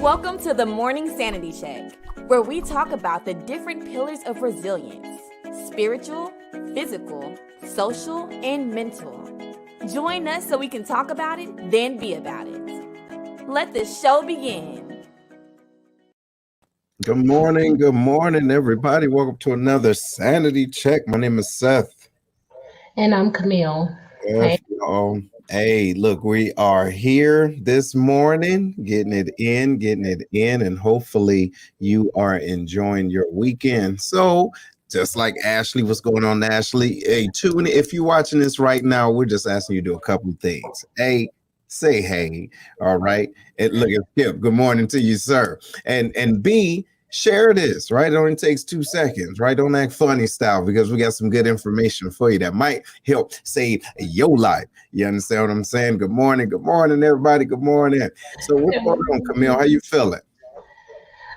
Welcome to the Morning Sanity Check, where we talk about the different pillars of resilience: spiritual, physical, social, and mental. Join us so we can talk about it, then be about it. Let the show begin. Good morning, everybody. Welcome to another Sanity Check. My name is Seth. And I'm Camille. Yes, y'all. Hey, look, we are here this morning, getting it in, and hopefully you are enjoying your weekend. So, just like Ashley, what's going on, Ashley? Hey, tune in. If you're watching this right now, we're just asking you to do a couple of things. A, say hey, all right? And look at Skip. Good morning to you, sir. And B, share this, right? It only takes 2 seconds, right? Don't act funny style, because we got some good information for you that might help save your life. You understand what I'm saying? Good morning, everybody. Good morning. So what's going on, Camille? How you feeling?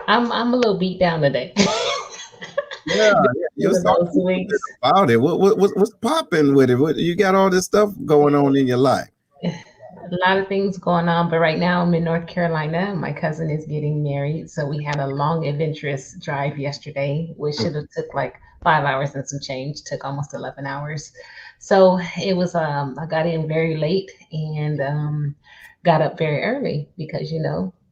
I'm a little beat down today. Yeah, you're talking about it. What's popping with it? You got all this stuff going on in your life. A lot of things going on, but right now I'm in North Carolina. My cousin is getting married, so we had a long, adventurous drive yesterday, which should have took like 5 hours and some change. Took almost 11 hours. So it was. I got in very late and got up very early because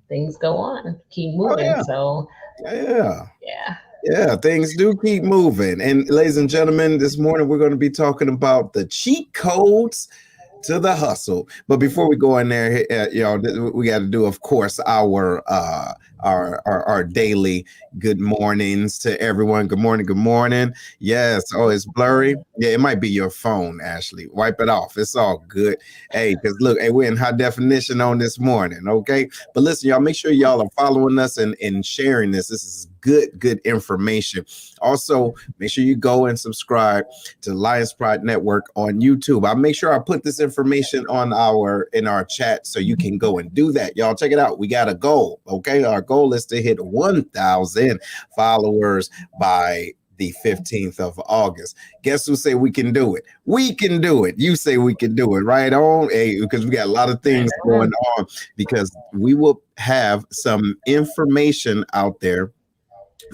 things go on, keep moving. Oh, yeah. Yeah. Yeah, things do keep moving. And ladies and gentlemen, this morning we're going to be talking about the cheat codes to the hustle. But before we go in there, we got to do, of course, our daily good mornings to everyone. Good morning. Yes. Oh, it's blurry. Yeah, it might be your phone, Ashley. Wipe it off. It's all good. Hey, because look, hey, we're in high definition on this morning. Okay. But listen, y'all, make sure y'all are following us and sharing this. This is good information. Also, make sure you go and subscribe to Lions Pride Network on YouTube. I'll make sure I put this information in our chat so you can go and do that. Y'all check it out. We got a goal. Okay. Our goal is to hit 1,000 followers by the 15th of August. Guess who say we can do it? We can do it. You say we can do it, right on? Hey, because we got a lot of things going on, because we will have some information out there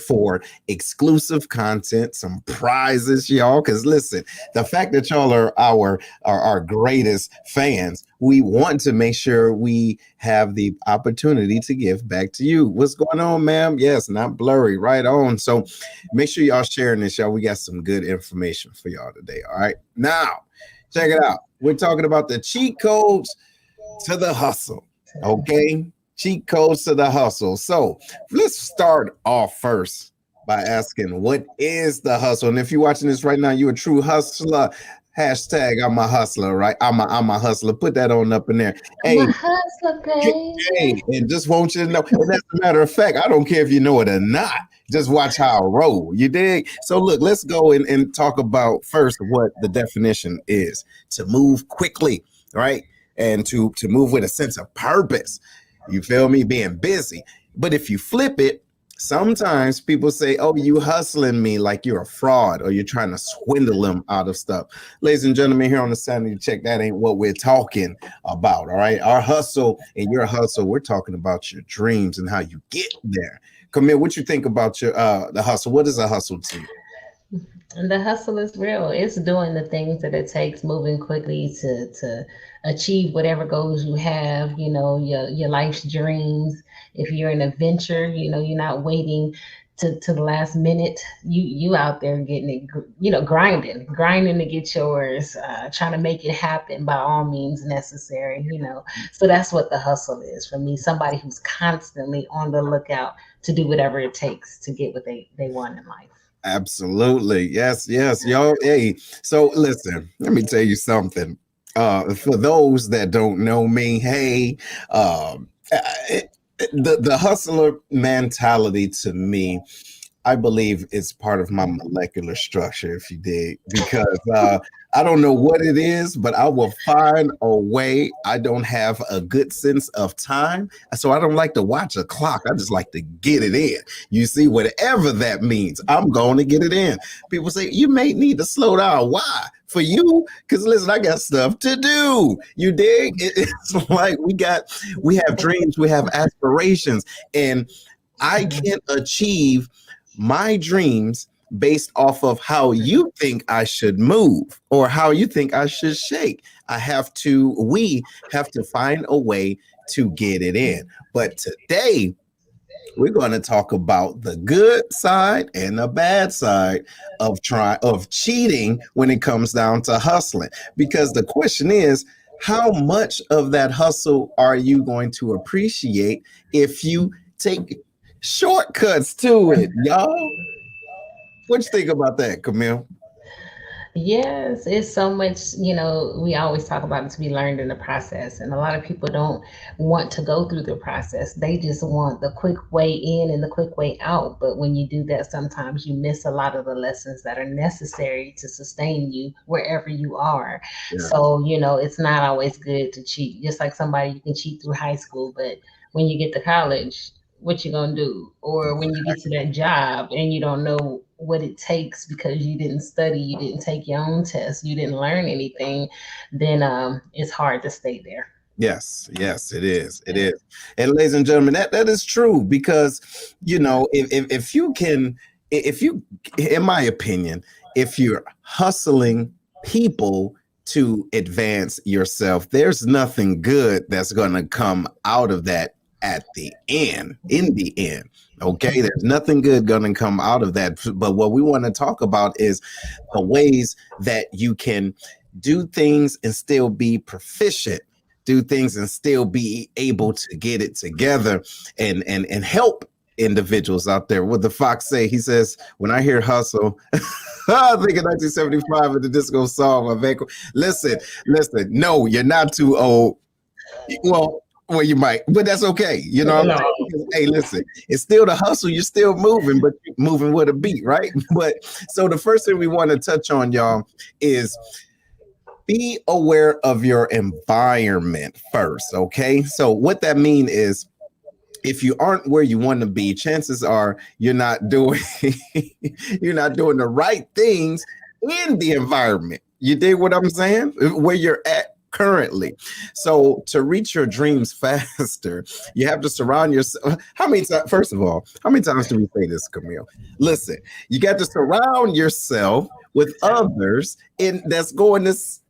for exclusive content, some prizes, y'all. Because listen, the fact that y'all are our greatest fans, we want to make sure we have the opportunity to give back to you. What's going on, ma'am? Yes, not blurry, right on. So make sure y'all sharing this, y'all. We got some good information for y'all today. All right, now check it out. We're talking about the cheat codes to the hustle. Okay. Cheat codes to the hustle. So let's start off first by asking, what is the hustle? And if you're watching this right now, you're a true hustler. Hashtag I'm a hustler, right? I'm a hustler. Put that on up in there. Hey, I'm a hustler, baby. Hey, and just want you to know, and as a matter of fact, I don't care if you know it or not. Just watch how I roll. You dig? So look, let's go and talk about first what the definition is: to move quickly, right? And to move with a sense of purpose. You feel me? Being busy. But if you flip it, sometimes people say, oh, you hustling me, like you're a fraud or you're trying to swindle them out of stuff. Ladies and gentlemen, here on the Sanity Check, that ain't what we're talking about. All right. Our hustle and your hustle, we're talking about your dreams and how you get there. Camille, what you think about your the hustle? What is a hustle to you? And the hustle is real. It's doing the things that it takes, moving quickly to achieve whatever goals you have, your life's dreams. If you're in a venture, you're not waiting to the last minute. You out there getting it, grinding to get yours, trying to make it happen by all means necessary, So that's what the hustle is for me. Somebody who's constantly on the lookout to do whatever it takes to get what they want in life. Absolutely. Yes, y'all. Hey, so listen, let me tell you something. For those that don't know me, hey, the hustler mentality to me, I believe it's part of my molecular structure, if you dig, because I don't know what it is, but I will find a way. I don't have a good sense of time, so I don't like to watch a clock. I just like to get it in. You see, whatever that means, I'm going to get it in. People say, you may need to slow down. Why? for you, because listen, I got stuff to do. You dig? It's like we have dreams, we have aspirations, and I can't achieve my dreams based off of how you think I should move or how you think I should shake. We have to find a way to get it in. But today, we're going to talk about the good side and the bad side of cheating when it comes down to hustling. Because the question is, how much of that hustle are you going to appreciate if you take shortcuts to it, y'all? What you think about that, Camille? Yes, it's so much, we always talk about it to be learned in the process. And a lot of people don't want to go through the process. They just want the quick way in and the quick way out. But when you do that, sometimes you miss a lot of the lessons that are necessary to sustain you wherever you are. Yeah. So, it's not always good to cheat. Just like somebody, you can cheat through high school, but when you get to college, what you gonna do? Or when you get to that job and you don't know what it takes because you didn't study, you didn't take your own test, you didn't learn anything, then it's hard to stay there. Yes, it is. It is. And ladies and gentlemen, that is true because if you can, if you, in my opinion, if you're hustling people to advance yourself, there's nothing good that's going to come out of that at the end, in the end. Okay, there's nothing good going to come out of that. But what we want to talk about is the ways that you can do things and still be proficient, do things and still be able to get it together and help individuals out there. What the Fox say? He says, when I hear hustle, I think of 1975 and the disco song. Listen, no, you're not too old. Well, you might, but that's okay. You know what I'm saying? Because, hey, listen, it's still the hustle. You're still moving, but you're moving with a beat, right? But so the first thing we want to touch on, y'all, is be aware of your environment first, okay? So what that means is if you aren't where you want to be, chances are you're not doing the right things in the environment. You dig what I'm saying? Where you're at currently. So to reach your dreams faster, you have to surround yourself. How many times, first of all, how many times do we say this, Camille? Listen, you got to surround yourself with others that's going this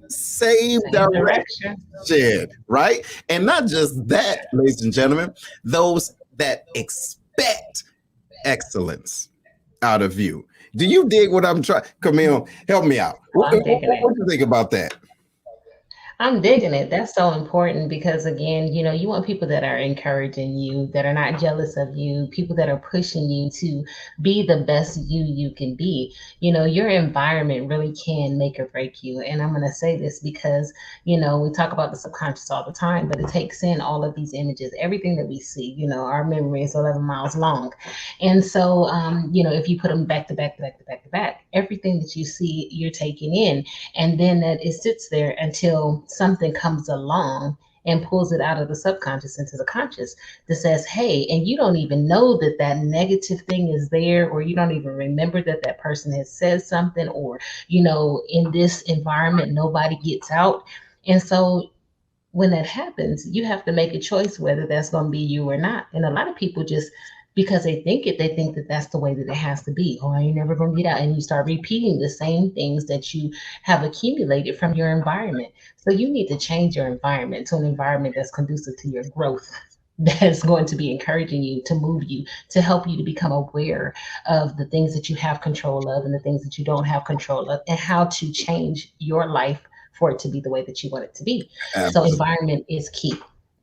same direction, right? And not just that, ladies and gentlemen, those that expect excellence out of you. Do you dig what I'm trying? Camille, help me out. What do you think about that? I'm digging it. That's so important because, again, you want people that are encouraging you, that are not jealous of you, people that are pushing you to be the best you can be. Your environment really can make or break you. And I'm going to say this because, we talk about the subconscious all the time, but it takes in all of these images, everything that we see. Our memory is 11 miles long. And so, if you put them back to back to back to back to back, everything that you see, you're taking in. And then that it sits there until something comes along and pulls it out of the subconscious into the conscious that says, hey, and you don't even know that that negative thing is there, or you don't even remember that that person has said something, or, in this environment, nobody gets out. And so when that happens, you have to make a choice whether that's going to be you or not. And a lot of people just, because they think that that's the way that it has to be. Oh, I ain't never going to get out. And you start repeating the same things that you have accumulated from your environment. So you need to change your environment to an environment that's conducive to your growth, that's going to be encouraging you, to move you, to help you to become aware of the things that you have control of and the things that you don't have control of, and how to change your life for it to be the way that you want it to be. Absolutely. So environment is key.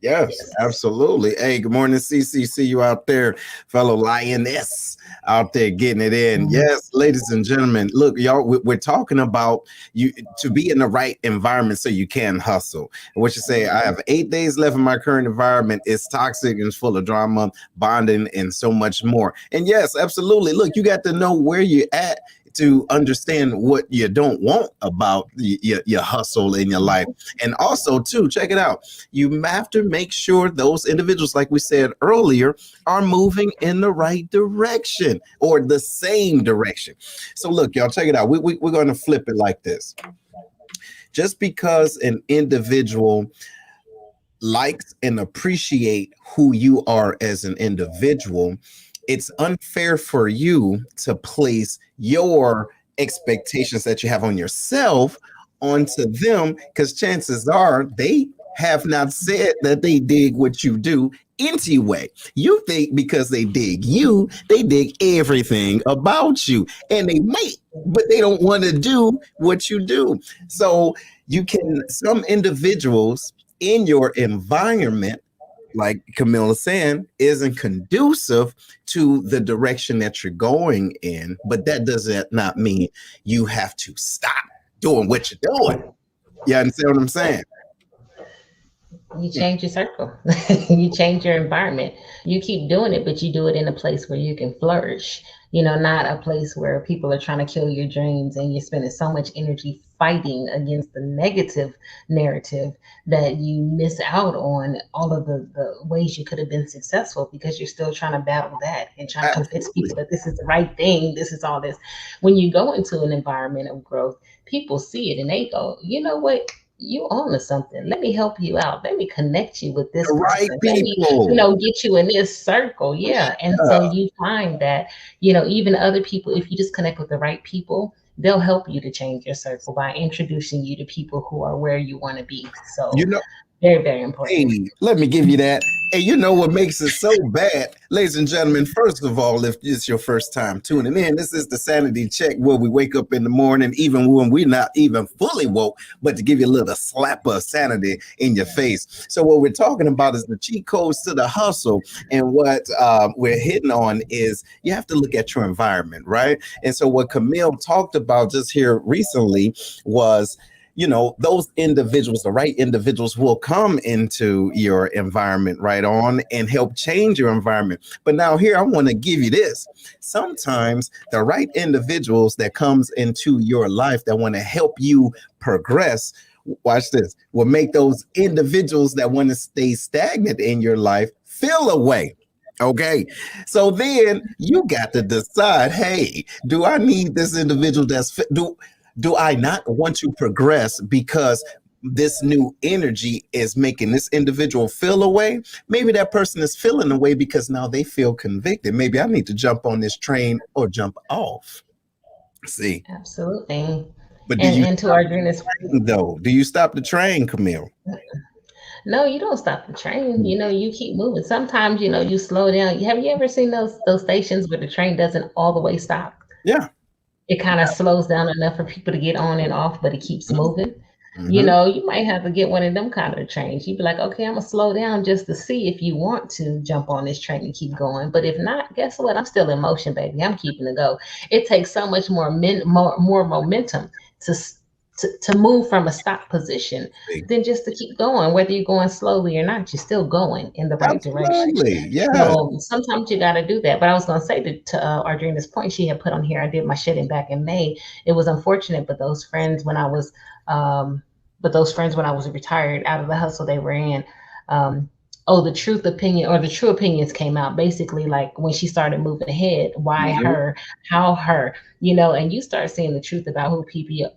Yes, absolutely. Hey, good morning, CC. See you out there, fellow lioness out there getting it in. Yes, ladies and gentlemen, look, y'all, we're talking about you to be in the right environment so you can hustle. And what you say, I have 8 days left in my current environment. It's toxic and it's full of drama, bonding, and so much more. And yes, absolutely. Look, you got to know where you're at to understand what you don't want about your hustle in your life. And also, too, check it out. You have to make sure those individuals, like we said earlier, are moving in the right direction or the same direction. So, look, y'all, check it out. We're going to flip it like this. Just because an individual likes and appreciate who you are as an individual, it's unfair for you to place your expectations that you have on yourself onto them, because chances are they have not said that they dig what you do anyway. You think because they dig you, they dig everything about you, and they might, but they don't want to do what you do. So you can, some individuals in your environment, like Camille is saying, isn't conducive to the direction that you're going in, but that does not mean you have to stop doing what you're doing. You understand what I'm saying? You change your circle. You change your environment. You keep doing it, but you do it in a place where you can flourish. Not a place where people are trying to kill your dreams and you're spending so much energy fighting against the negative narrative that you miss out on all of the ways you could have been successful because you're still trying to battle that and trying to convince people that this is the right thing. This is all this. When you go into an environment of growth, people see it and they go, you know what? You own to something. Let me help you out. Let me connect you with this The right person. Let me, people. get you in this circle. Yeah. And so you find that, even other people, if you just connect with the right people, they'll help you to change your circle by introducing you to people who are where you want to be. So You know, very, very important. hey, let me give you that. Hey, you know what makes it so bad? Ladies and gentlemen, first of all, if it's your first time tuning in, this is the Sanity Check, where we wake up in the morning, even when we're not even fully woke, but to give you a little slap of sanity in your face. So what we're talking about is the cheat codes to the hustle. And what we're hitting on is you have to look at your environment, right? And so what Camille talked about just here recently was, those individuals, the right individuals, will come into your environment right on and help change your environment. But now here, I want to give you this. Sometimes the right individuals that comes into your life that want to help you progress, watch this, will make those individuals that want to stay stagnant in your life feel away. Okay, so then you got to decide, hey, do I need this individual do I not want to progress because this new energy is making this individual feel away? Maybe that person is feeling away because now they feel convicted. Maybe I need to jump on this train or jump off. See, Absolutely. but do you And to stop our the dreamers, train, though? Do you stop the train, Camille? no, you don't stop the train. You keep moving. Sometimes, you slow down. Have you ever seen those stations where the train doesn't all the way stop? Yeah. It kind of slows down enough for people to get on and off, but it keeps moving. Mm-hmm. You might have to get one of them kind of trains. You'd be like, okay, I'm gonna slow down just to see if you want to jump on this train and keep going. But if not, guess what? I'm still in motion, baby. I'm keeping it go. It takes so much more momentum to to move from a stop position than just to keep going. Whether you're going slowly or not, you're still going in the right direction. Absolutely. Yeah. So sometimes you got to do that. But I was going to say to Ardrina's point, she had put on here, I did my shedding back in May. It was unfortunate, but those friends when I was, when I was retired out of the hustle they were in, the truth opinion or the true opinions came out basically like when she started moving ahead, why Mhm. her, how her, and you start seeing the truth about who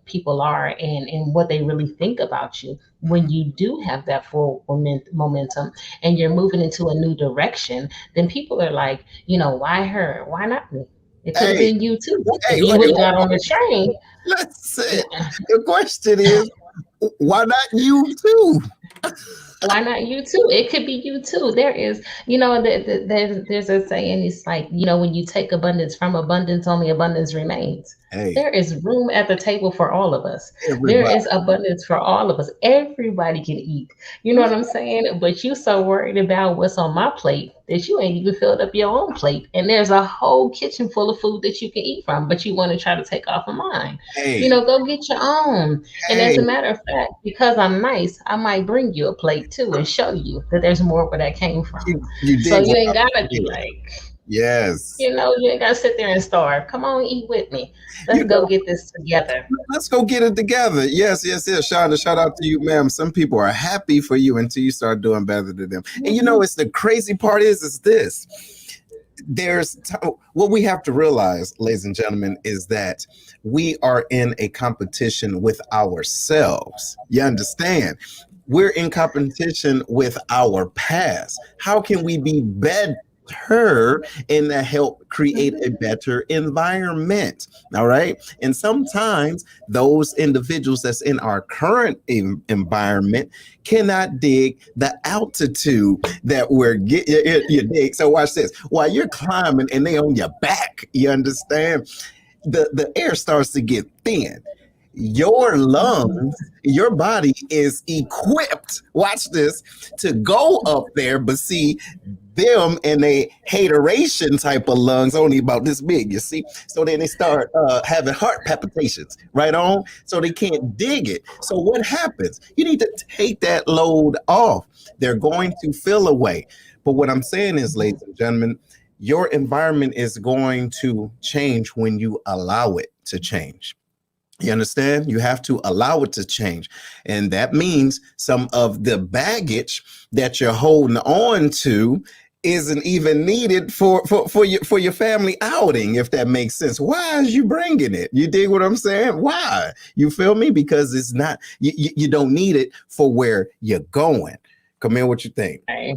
people are and what they really think about you when you do have that full momentum and you're moving into a new direction, then people are like, why her? Why not me? It could have Hey, been you too. If hey, you wait, would have hold got on the train, on. Let's see. The question is, why not you too? why not you too? It could be you too. There is, there's a saying. It's like, when you take abundance from abundance, only abundance remains. Hey, There is room at the table for all of us. There everybody. is abundance for all of us. Everybody can eat. You know what I'm saying? But you so worried about what's on my plate that you ain't even filled up your own plate. And there's a whole kitchen full of food that you can eat from, but you want to try to take off of mine. Hey, Go get your own. And as hey, a matter of fact, because I'm nice, I might bring you a plate too and show you that there's more where that came from. you So dig you what ain't I gotta be said. like, Yes. You ain't gotta sit there and starve. Come on, eat with me. Let's You go know, get this together. let's go get it together. Yes, yes, yes. Shonda, shout out to you, ma'am. Some people are happy for you until you start doing better than them. And you know, it's the crazy part is this. What we have to realize, ladies and gentlemen, is that we are in a competition with ourselves. You understand? We're in competition with our past. How can we be better and help create a better environment? All right. And sometimes those individuals that's in our current environment cannot dig the altitude that we're getting. You dig? So watch this. While you're climbing and they on your back, you understand? The air starts to get thin. Your lungs, your body is equipped, watch this, to go up there, but see, them and a hateration type of lungs only about this big, you see. So then they start having heart palpitations, right on. So they can't dig it. So what happens? You need to take that load off. They're going to feel away. But what I'm saying is, ladies and gentlemen, your environment is going to change when you allow it to change. You understand? You have to allow it to change. And that means some of the baggage that you're holding on to isn't even needed for your family outing, if that makes sense. Why is you bringing it? You dig what I'm saying? Why? You feel me? Because it's not, you don't need it for where you're going. Come in, what you think? Right.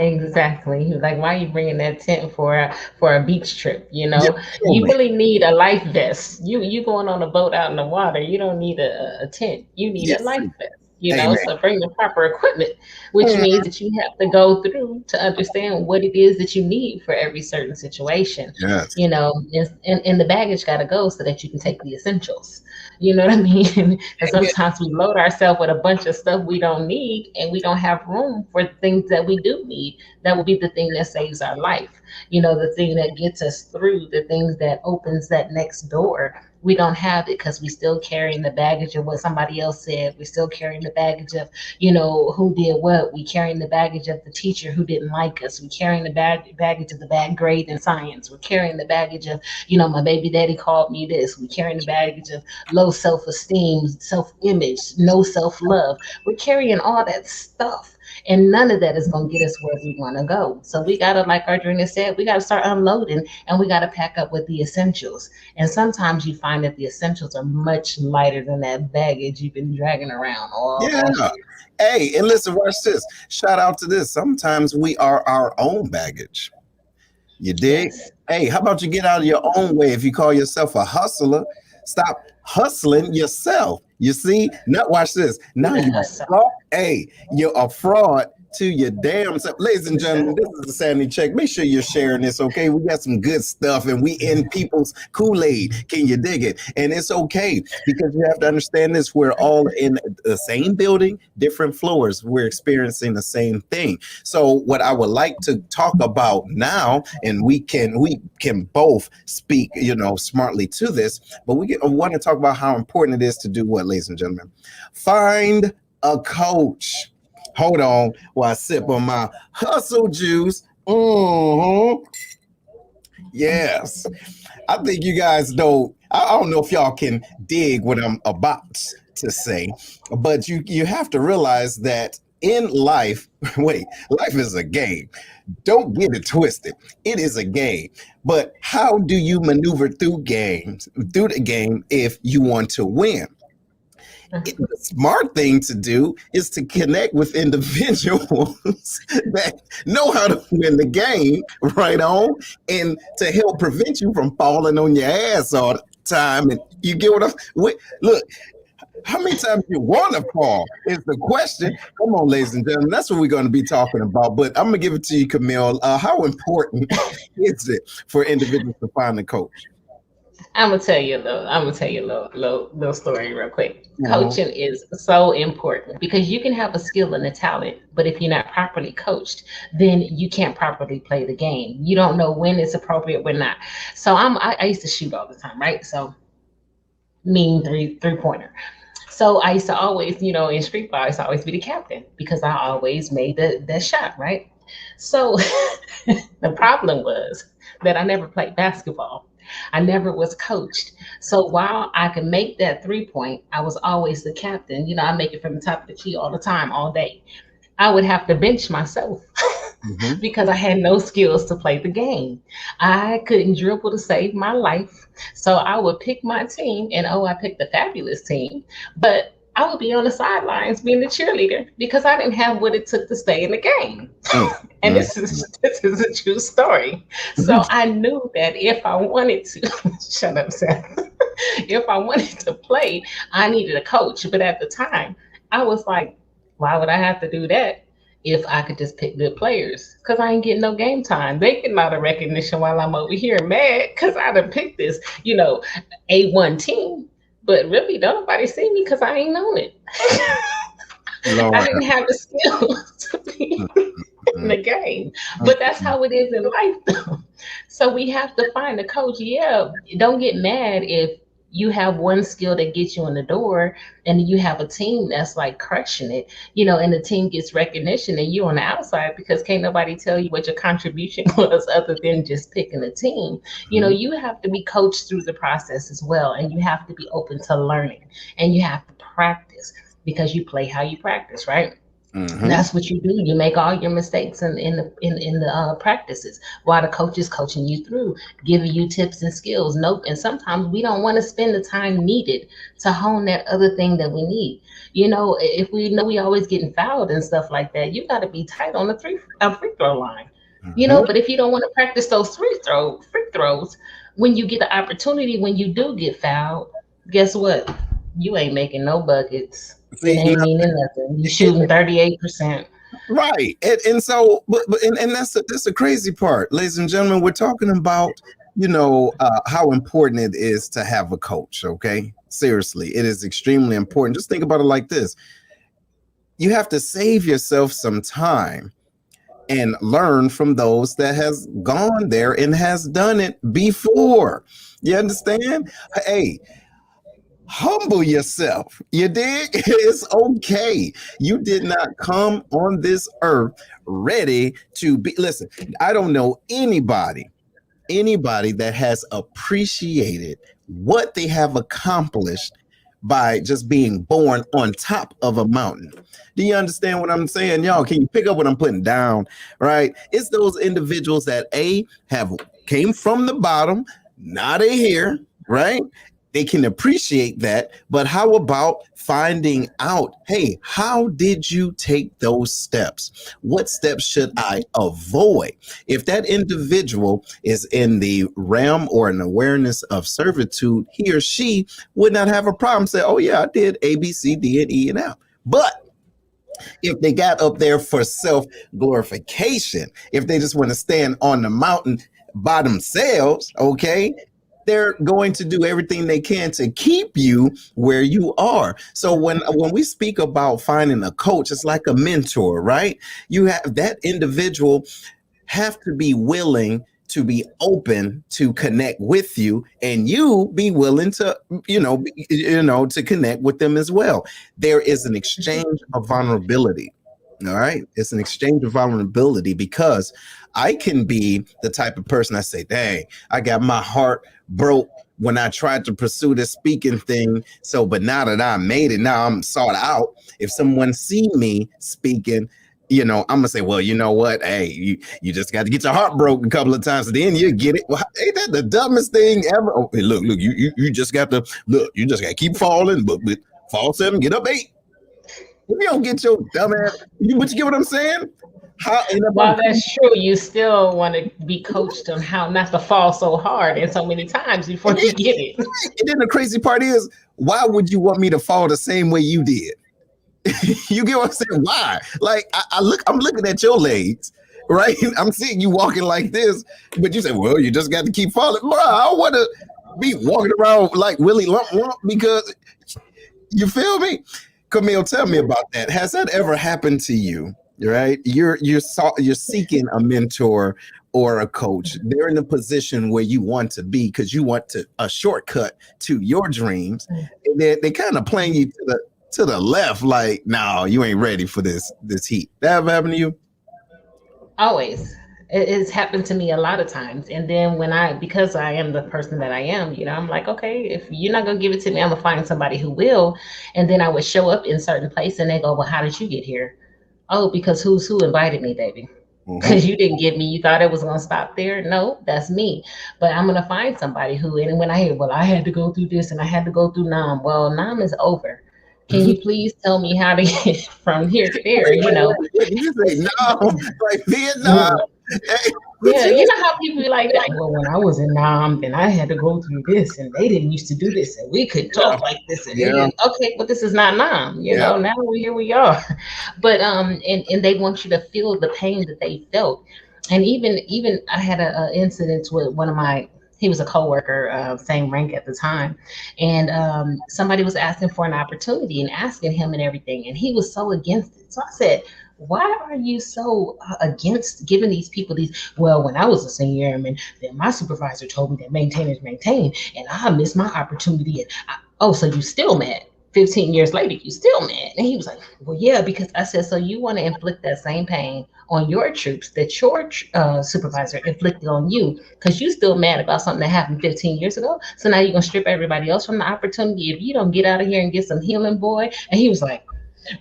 Exactly. Like, why are you bringing that tent for a beach trip? You feel You me? really need a life vest. You going on a boat out in the water. You don't need a tent. You need a Yes. life vest. Amen. So bring the proper equipment, which means that you have to go through to understand what it is that you need for every certain situation. Yes. And the baggage got to go so that you can take the essentials. You know what I mean? Because sometimes we load ourselves with a bunch of stuff we don't need, and we don't have room for things that we do need. That will be the thing that saves our life. The thing that gets us through, the things that opens that next door. We don't have it because we still carrying the baggage of what somebody else said. We're still carrying the baggage of, who did what. We carrying the baggage of the teacher who didn't like us. We carrying the baggage of the bad grade in science. We're carrying the baggage of, my baby daddy called me this. We carrying the baggage of low self-esteem, self-image, no self-love. We're carrying all that stuff. And none of that is going to get us where we want to go. So we got to, like Ardrina said, we got to start unloading, and we got to pack up with the essentials. And sometimes you find that the essentials are much lighter than that baggage you've been dragging around Yeah. all year. Hey, and listen, watch this. Shout out to this. Sometimes we are our own baggage. You dig? Yes. Hey, how about you get out of your own way? If you call yourself a hustler, stop hustling yourself. You see? Now watch this. Now you're a So, fraud. Hey, you're a fraud to your damn self. Ladies and gentlemen, this is the Sanity Check. Make sure you're sharing this, okay? We got some good stuff and we in people's Kool-Aid. Can you dig it? And it's okay because you have to understand this. We're all in the same building, different floors. We're experiencing the same thing. So what I would like to talk about now, and we can both speak, smartly to this, but I want to talk about how important it is to do what, ladies and gentlemen? Find a coach. Hold on while I sip on my hustle juice. Yes. I think you guys know. I don't know if y'all can dig what I'm about to say, but you have to realize that in life, wait, life is a game. Don't get it twisted. It is a game. But how do you maneuver through the game if you want to win? The smart thing to do is to connect with individuals that know how to win the game, right on, and to help prevent you from falling on your ass all the time. And you get what look. How many times you want to fall is the question. Come on, ladies and gentlemen, that's what we're going to be talking about. But I'm gonna give it to you, Camille. How important is it for individuals to find a coach? I'm gonna tell you a little story real quick. Mhm. Coaching is so important because you can have a skill and a talent, but if you're not properly coached, then you can't properly play the game. You don't know when it's appropriate, when not. So I used to shoot all the time, right? So mean three pointer. So I used to always, in street ball, I used to always be the captain because I always made that shot, right? So the problem was that I never played basketball. I never was coached. So while I could make that 3 point, I was always the captain. You know, I make it from the top of the key all the time, all day. I would have to bench myself Hmm. because I had no skills to play the game. I couldn't dribble to save my life. So I would pick my team, and oh, I picked a fabulous team, but I would be on the sidelines being the cheerleader because I didn't have what it took to stay in the game. And Mm-hmm. this is a true story. So I knew that if I wanted to, shut up, Seth. If I wanted to play, I needed a coach. But at the time, I was like, why would I have to do that if I could just pick good players? Because I ain't getting no game time. They getting all the recognition while I'm over here mad because I done picked this, A1 team. But really, don't nobody see me because I ain't on it. I Lord. didn't have the skills to be in the game. But that's how it is in life, though. So we have to find a coach. Yeah, don't get mad if you have one skill that gets you in the door and you have a team that's like crushing it, and the team gets recognition and you on the outside because can't nobody tell you what your contribution was other than just picking a team. You have to be coached through the process as well, and you have to be open to learning, and you have to practice because you play how you practice, right? Mm-hmm. That's what you do. You make all your mistakes in the practices while the coach is coaching you through, giving you tips and skills. Nope. And sometimes we don't want to spend the time needed to hone that other thing that we need. If we know we always getting fouled and stuff like that, you got to be tight on the free throw line. Mm-hmm. But if you don't want to practice those free throws, when you get the opportunity, when you do get fouled, guess what? You ain't making no buckets. It See, ain't meaning nothing. You it, shooting 38%. right. And so, and that's the crazy part, ladies and gentlemen. We're talking about, how important it is to have a coach. Okay. Seriously, it is extremely important. Just think about it like this. You have to save yourself some time and learn from those that has gone there and has done it before. You understand? Hey, humble yourself. You dig? It's okay. You did not come on this earth ready to be. Listen, I don't know anybody that has appreciated what they have accomplished by just being born on top of a mountain. Do you understand what I'm saying? Y'all, can you pick up what I'm putting down? Right? It's those individuals that have came from the bottom, now they're here, right? They can appreciate that, but how about finding out, hey, how did you take those steps? What steps should I avoid? If that individual is in the realm or an awareness of servitude, he or she would not have a problem saying, oh yeah, I did A, B, C, D, and E, and F. But if they got up there for self glorification, if they just want to stand on the mountain by themselves, okay, they're going to do everything they can to keep you where you are. So when we speak about finding a coach, it's like a mentor, right? You have that individual have to be willing to be open to connect with you, and you be willing to to connect with them as well. There is an exchange of vulnerability. All right, it's an exchange of vulnerability because I can be the type of person I say, dang, I got my heart broke when I tried to pursue this speaking thing. So, but now that I made it, now I'm sought out. If someone see me speaking, I'm gonna say, well, you know what? Hey, you just got to get your heart broken a couple of times, and then you get it. Well, ain't that the dumbest thing ever? Oh, hey, look, you just got to look. You just got to keep falling, but fall 7, get up 8. If you don't get your dumb ass, but you get what I'm saying? While that's true, you still want to be coached on how not to fall so hard and so many times before you get it. And then the crazy part is, why would you want me to fall the same way you did? You get what I'm saying? Why? Like I'm looking at your legs, right? I'm seeing you walking like this, but you say, well, you just got to keep falling. Bro, I don't want to be walking around like Willie Lump because you feel me? Camille, tell me about that. Has that ever happened to you? Right? You're seeking a mentor or a coach. They're in a position where you want to be because you want a shortcut to your dreams. And they kind of playing you to the left, like, no, you ain't ready for this heat. That ever happened to you? Always. It's happened to me a lot of times. And then because I am the person that I am, I'm like, okay, if you're not going to give it to me, I'm going to find somebody who will. And then I would show up in certain place and they go, well, how did you get here? Oh, because who's who invited me, baby? Mhm. Because you didn't get me. You thought it was going to stop there. No, that's me. But I'm going to find somebody who, and when I hear, well, I had to go through this and I had to go through Nam. Well, Nam is over. Can you please tell me how to get from here to there? Wait. Did you say no? Like Vietnam? Hey, what Yeah, you you know how people be like that. Well, when I was in Nam, then I had to go through this, and they didn't used to do this, and we could yeah, talk like this, and yeah, okay, but this is not Nam. yeah. Now here we are. But and they want you to feel the pain that they felt, and even I had a incident with one of my. He was a coworker, same rank at the time, and somebody was asking for an opportunity and asking him and everything, and he was so against it. So I said, why are you so against giving these people these? Well, when I was a senior airman, then my supervisor told me that maintainers maintain, and I missed my opportunity. And oh, so you still mad? 15 years later, you still mad? And he was like, well, yeah, because I said, so you want to inflict that same pain on your troops that your supervisor inflicted on you because you still mad about something that happened 15 years ago. So now you're going to strip everybody else from the opportunity if you don't get out of here and get some healing, boy. And he was like,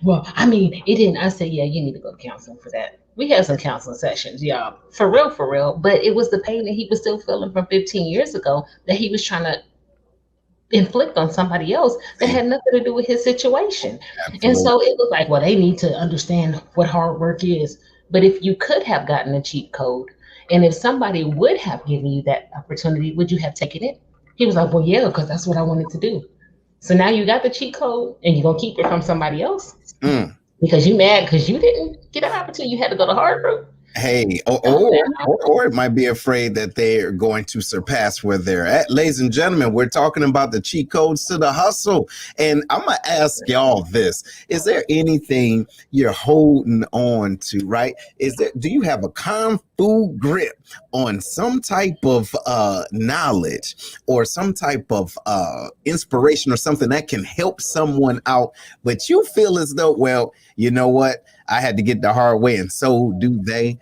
well, I mean, it didn't. I said, yeah, you need to go to counseling for that. We had some counseling sessions, y'all, for real, for real. But it was the pain that he was still feeling from 15 years ago that he was trying to inflict on somebody else that See, had nothing to do with his situation. And absolutely. so it was like, well, they need to understand what hard work is. But if you could have gotten a cheat code, and if somebody would have given you that opportunity, would you have taken it? He was like, well, yeah, because that's what I wanted to do. So now you got the cheat code and you're going to keep it from somebody else Mm. because you mad because you didn't get an opportunity. You had to go the hard route. Hey, No, now. or it might be afraid that they're going to surpass where they're at. Ladies and gentlemen, we're talking about the cheat codes to the hustle. And I'm going to ask y'all this. Is there anything you're holding on to, right? Do you have a kung fu grip on some type of knowledge or some type of inspiration or something that can help someone out, but you feel as though, well, you know what? I had to get the hard way, and so do they.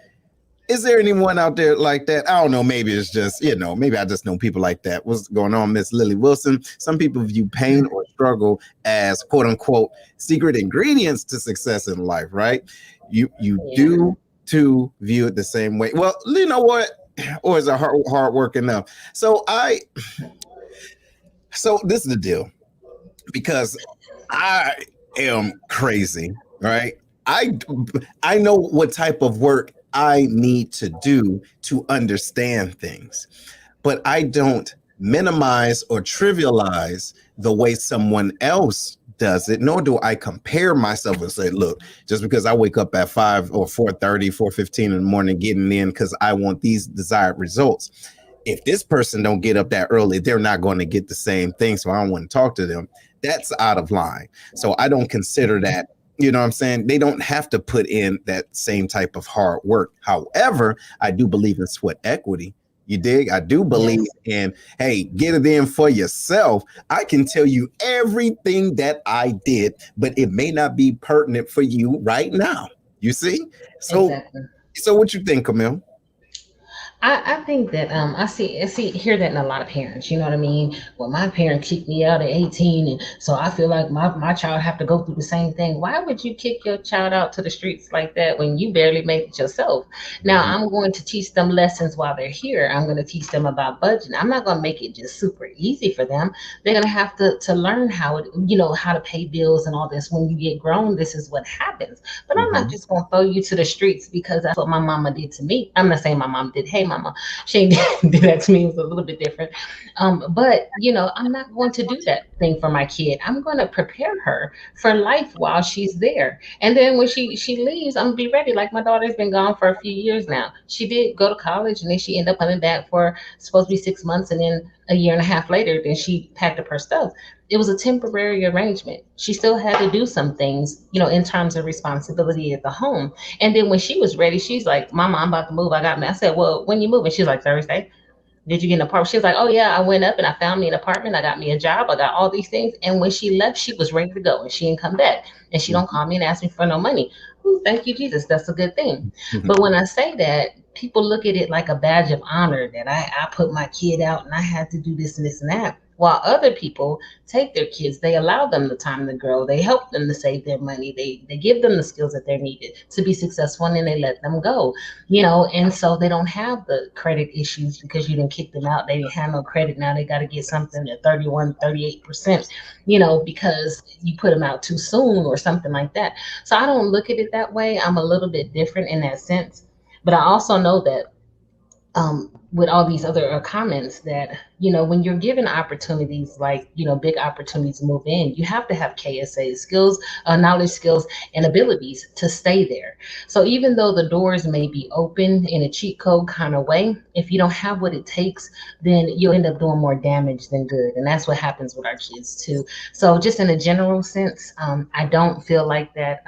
Is there anyone out there like that? I don't know. Maybe it's just, maybe I just know people like that. What's going on, Miss Lily Wilson? Some people view pain or struggle as quote unquote secret ingredients to success in life, right? You Yeah, do to view it the same way. Well, you know what? Or is it hard work enough? So this is the deal, because I am crazy, right? I I know what type of work I need to do to understand things, but I don't minimize or trivialize the way someone else does it, nor do I compare myself and say, look, just because I wake up at 5 or 4:30, 4:15 in the morning getting in because I want these desired results. If this person don't get up that early, they're not going to get the same thing. So I don't want to talk to them. That's out of line. So I don't consider that, you know what I'm saying? They don't have to put in that same type of hard work. However, I do believe in sweat equity. You dig? I do believe yes, in, hey, get it in for yourself. I can tell you everything that I did, but it may not be pertinent for you right now. You see? So, exactly. so what you think, Camille? I think that hear that in a lot of parents. You know what I mean? Well, my parent kicked me out at 18, and so I feel like my child have to go through the same thing. Why would you kick your child out to the streets like that when you barely made it yourself? Now Mhm. I'm going to teach them lessons while they're here. I'm going to teach them about budgeting. I'm not going to make it just super easy for them. They're going to have to learn how to pay bills and all this. When you get grown, this is what happens. But I'm not Mhm. just going to throw you to the streets because that's what my mama did to me. I'm not saying my mom did. Hey, mama, she did that to me. It was a little bit different. But I'm not going to do that thing for my kid. I'm going to prepare her for life while she's there. And then when she leaves, I'm gonna be ready. Like my daughter's been gone for a few years now. She did go to college and then she ended up coming back for supposed to be 6 months, and then a year and a half later, then she packed up her stuff. It was a temporary arrangement. She still had to do some things, in terms of responsibility at the home. And then when she was ready, she's like, Mama, I'm about to move. I said, well, when you moving? She's like, Thursday. Did you get an apartment? She was like, oh yeah, I went up and I found me an apartment. I got me a job. I got all these things. And when she left, she was ready to go and she didn't come back. And she don't call me and ask me for no money. Ooh, thank you, Jesus. That's a good thing. But when I say that, people look at it like a badge of honor that I put my kid out and I had to do this and this and that. While other people take their kids, they allow them the time to grow, they help them to save their money, they give them the skills that they're needed to be successful, and then they let them go, and so they don't have the credit issues because you didn't kick them out. They didn't have no credit. Now they got to get something at 31, 38%, because you put them out too soon or something like that. So I don't look at it that way. I'm a little bit different in that sense. But I also know that with all these other comments that, when you're given opportunities like, big opportunities to move in, you have to have KSA skills, knowledge, skills, and abilities to stay there. So even though the doors may be open in a cheat code kind of way, if you don't have what it takes, then you'll end up doing more damage than good. And that's what happens with our kids too. So just in a general sense, I don't feel like that.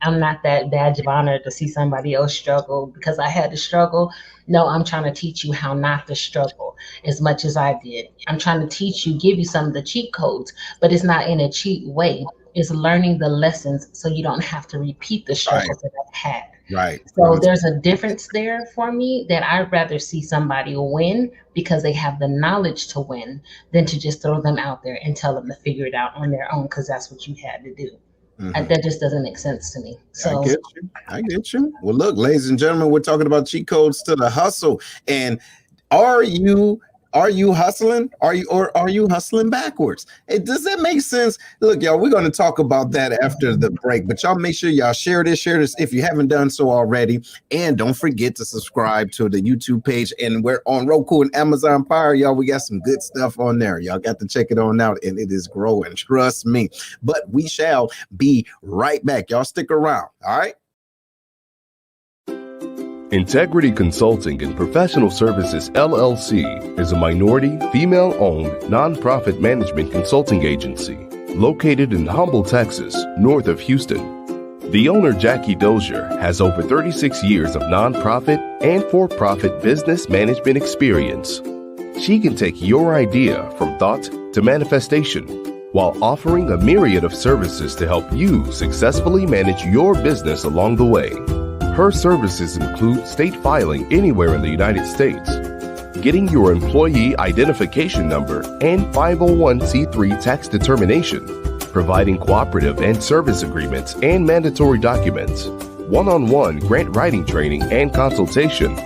I'm not that badge of honor to see somebody else struggle because I had to struggle. No, I'm trying to teach you how not to struggle as much as I did. I'm trying to teach you, give you some of the cheat codes, but it's not in a cheat way. It's learning the lessons so you don't have to repeat the struggles that I've had. Right. So there's a difference there for me that I'd rather see somebody win because they have the knowledge to win than to just throw them out there and tell them to figure it out on their own because that's what you had to do. That just doesn't make sense to me. So I get you. Well, look, ladies and gentlemen, we're talking about cheat codes to the hustle. And are you hustling? Are you hustling backwards? Does that make sense? Look, y'all, we're going to talk about that after the break, but y'all make sure y'all share this if you haven't done so already. And don't forget to subscribe to the YouTube page. And we're on Roku and Amazon Fire, y'all. We got some good stuff on there. Y'all got to check it on out, and it is growing. Trust me. But we shall be right back. Y'all stick around. All right. Integrity Consulting and Professional Services, LLC, is a minority, female-owned, nonprofit management consulting agency located in Humble, Texas, north of Houston. The owner, Jackie Dozier, has over 36 years of nonprofit and for-profit business management experience. She can take your idea from thought to manifestation while offering a myriad of services to help you successfully manage your business along the way. Her services include state filing anywhere in the United States, getting your employee identification number and 501c3 tax determination, providing cooperative and service agreements and mandatory documents, one-on-one grant writing training and consultation,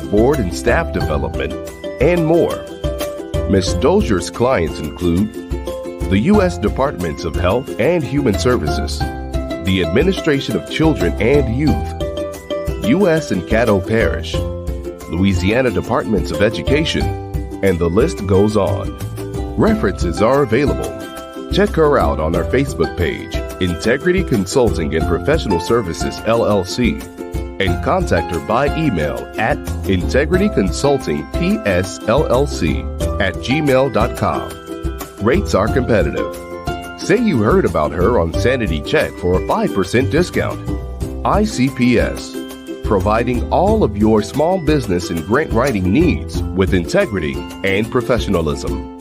board and staff development, and more. Ms. Dozier's clients include the U.S. Departments of Health and Human Services, the Administration of Children and Youth, U.S. and Caddo Parish, Louisiana Departments of Education, and the list goes on. References are available. Check her out on our Facebook page, Integrity Consulting and Professional Services, LLC, and contact her by email at integrityconsultingpsllc@gmail.com. Rates are competitive. Say you heard about her on Sanity Check for a 5% discount. ICPS, providing all of your small business and grant writing needs with integrity and professionalism.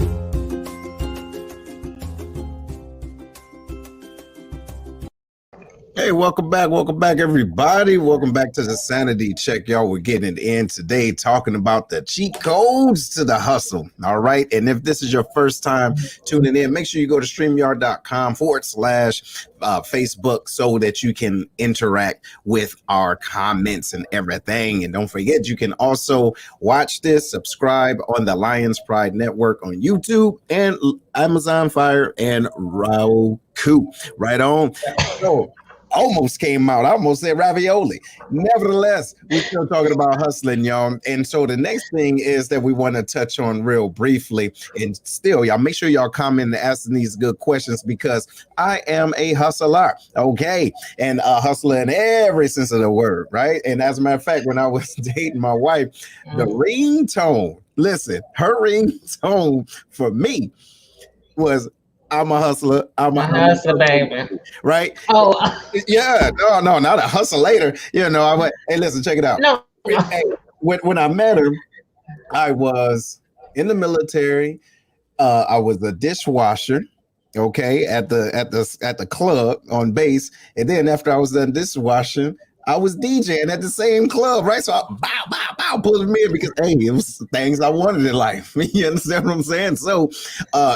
Hey, welcome back, everybody. Welcome back to the Sanity Check, y'all. We're getting it in today, talking about the cheat codes to the hustle. All right. And if this is your first time tuning in, make sure you go to StreamYard.com/Facebook so that you can interact with our comments and everything. And don't forget, you can also watch this, subscribe on the Lions Pride Network on YouTube and Amazon Fire and Roku. Right on. So, almost came out. I almost said ravioli. Nevertheless, we're still talking about hustling, y'all. And so the next thing is that we want to touch on real briefly. And still, y'all, make sure y'all comment and asking these good questions because I am a hustler, okay? And a hustler in every sense of the word, right? And as a matter of fact, when I was dating my wife, the ringtone, listen, her ringtone for me was, I'm a hustler. I'm a hustler, baby. Right? Oh, yeah. No, not a hustler later. You know, I went, hey, listen, check it out. No. Hey, when I met her, I was in the military. I was a dishwasher, okay, at the club on base, and then after I was done dishwashing, I was DJing at the same club, right? So I pulling me in because hey, it was things I wanted in life. You understand what I'm saying? So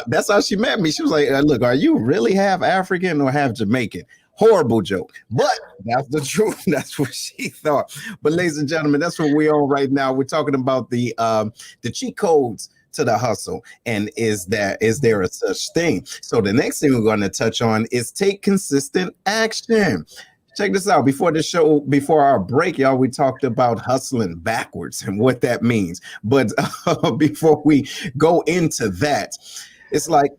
that's how she met me. She was like, "Look, are you really half African or half Jamaican?" Horrible joke, but that's the truth. That's what she thought. But ladies and gentlemen, that's what we're on right now. We're talking about the cheat codes to the hustle, and is there a such thing? So the next thing we're going to touch on is take consistent action. Check this out. Before our break, y'all, we talked about hustling backwards and what that means. But before we go into that, it's like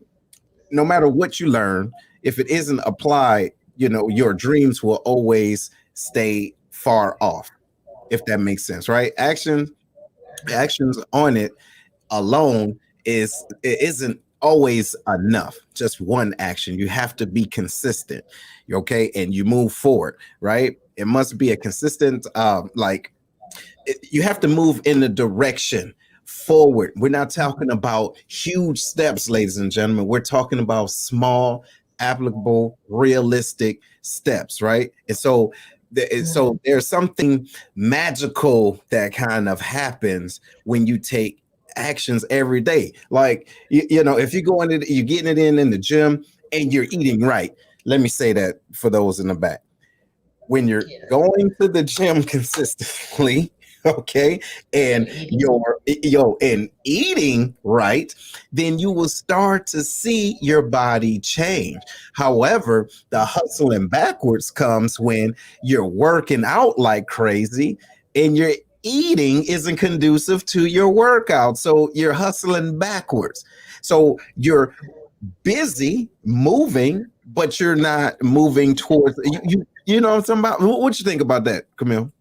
no matter what you learn, if it isn't applied, your dreams will always stay far off. If that makes sense, right? Actions on it alone it isn't always enough. Just one action. You have to be consistent, okay, and you move forward, right? It must be a consistent you have to move in the direction forward. We're not talking about huge steps, ladies and gentlemen. We're talking about small, applicable, realistic steps, right? And so there's something magical that kind of happens when you take actions every day. Like if you're getting it in the gym and you're eating right. Let me say that for those in the back. When you're going to the gym consistently, okay, and and eating right, then you will start to see your body change. However, the hustling backwards comes when you're working out like crazy and your eating isn't conducive to your workout. So you're hustling backwards. So you're busy moving, but you're not moving towards you know what I'm talking about. What you think about that, Camille?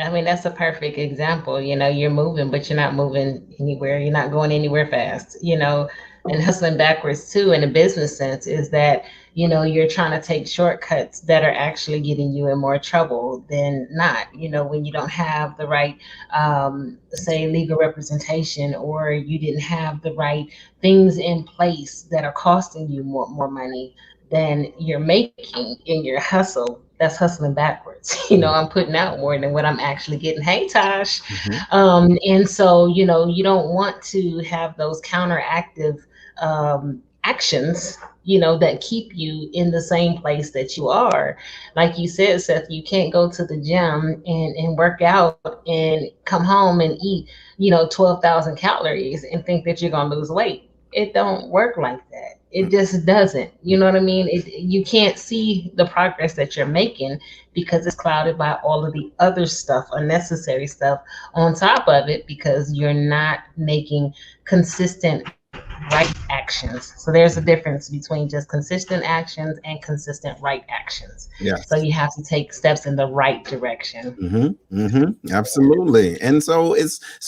I mean, that's a perfect example. You're moving, but you're not moving anywhere. You're not going anywhere fast, and hustling backwards too, in a business sense, is that, you're trying to take shortcuts that are actually getting you in more trouble than not, when you don't have the right, say, legal representation, or you didn't have the right things in place that are costing you more money than you're making in your hustle. That's hustling backwards. I'm putting out more than what I'm actually getting. Hey, Tosh. Mhm. And so, you don't want to have those counteractive actions, that keep you in the same place that you are. Like you said, Seth, you can't go to the gym and work out and come home and eat, 12,000 calories and think that you're going to lose weight. It don't work like that. It just doesn't. You know what I mean? You can't see the progress that you're making because it's clouded by all of the other stuff, unnecessary stuff on top of it, because you're not making consistent right actions. So there's a difference between just consistent actions and consistent right actions. So Yes. you have to take steps in the right direction. Absolutely. And so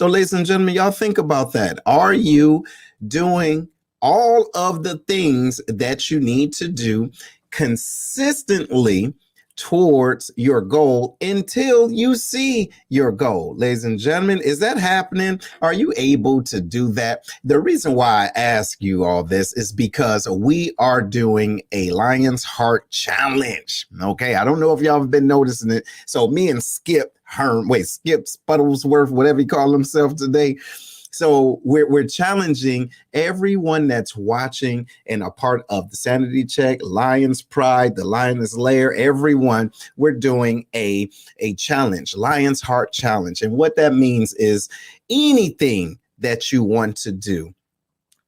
ladies and gentlemen, y'all think about that. Are you doing all of the things that you need to do consistently towards your goal until you see your goal? Ladies and gentlemen, is that happening? Are you able to do that? The reason why I ask you all this is because we are doing a Lion's Heart Challenge. Okay, I don't know if y'all have been noticing it. So me and Skip Sputtlesworth, whatever he called himself today. So we're challenging everyone that's watching and a part of the Sanity Check, Lion's Pride, the Lioness Lair, everyone. We're doing a challenge, Lion's Heart Challenge. And what that means is anything that you want to do,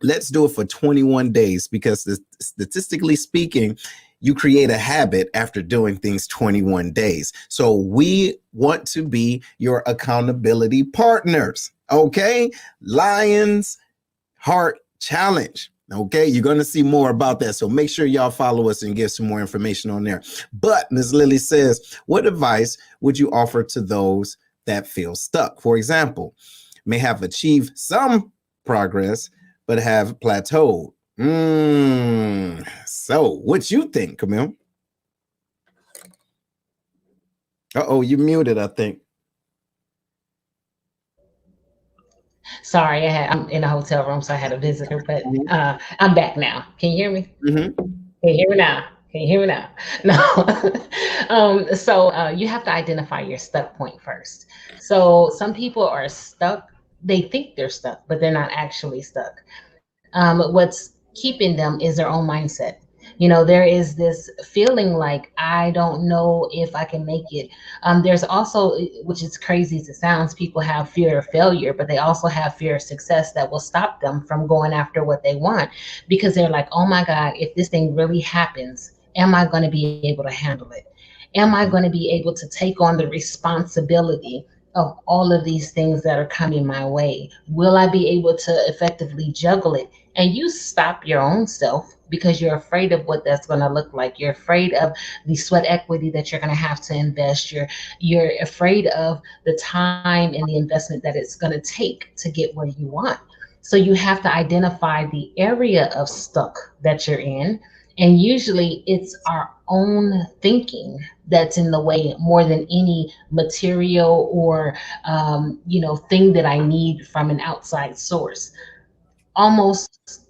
let's do it for 21 days, because statistically speaking, you create a habit after doing things 21 days. So we want to be your accountability partners. Okay. Lions Heart Challenge. Okay. You're going to see more about that. So make sure y'all follow us and get some more information on there. But Ms. Lily says, what advice would you offer to those that feel stuck? For example, may have achieved some progress, but have plateaued. So what you think, Camille? Uh-oh, you muted, I think. Sorry, I'm in a hotel room, so I had a visitor, but Mhm. I'm back now. Can you hear me? Mhm. Can you hear me now? Can you hear me now? No. So you have to identify your stuck point first. So some people are stuck. They think they're stuck, but they're not actually stuck. What's keeping them is their own mindset. There is this feeling like I don't know if I can make it. There's also, which is crazy as it sounds, people have fear of failure, but they also have fear of success that will stop them from going after what they want because they're like, oh my God, if this thing really happens, am I going to be able to handle it? Am I going to be able to take on the responsibility of all of these things that are coming my way? Will I be able to effectively juggle it? And you stop your own self because you're afraid of what that's going to look like. You're afraid of the sweat equity that you're going to have to invest. You're afraid of the time and the investment that it's going to take to get where you want. So you have to identify the area of stuck that you're in. And usually it's our own thinking that's in the way more than any material or thing that I need from an outside source. Almost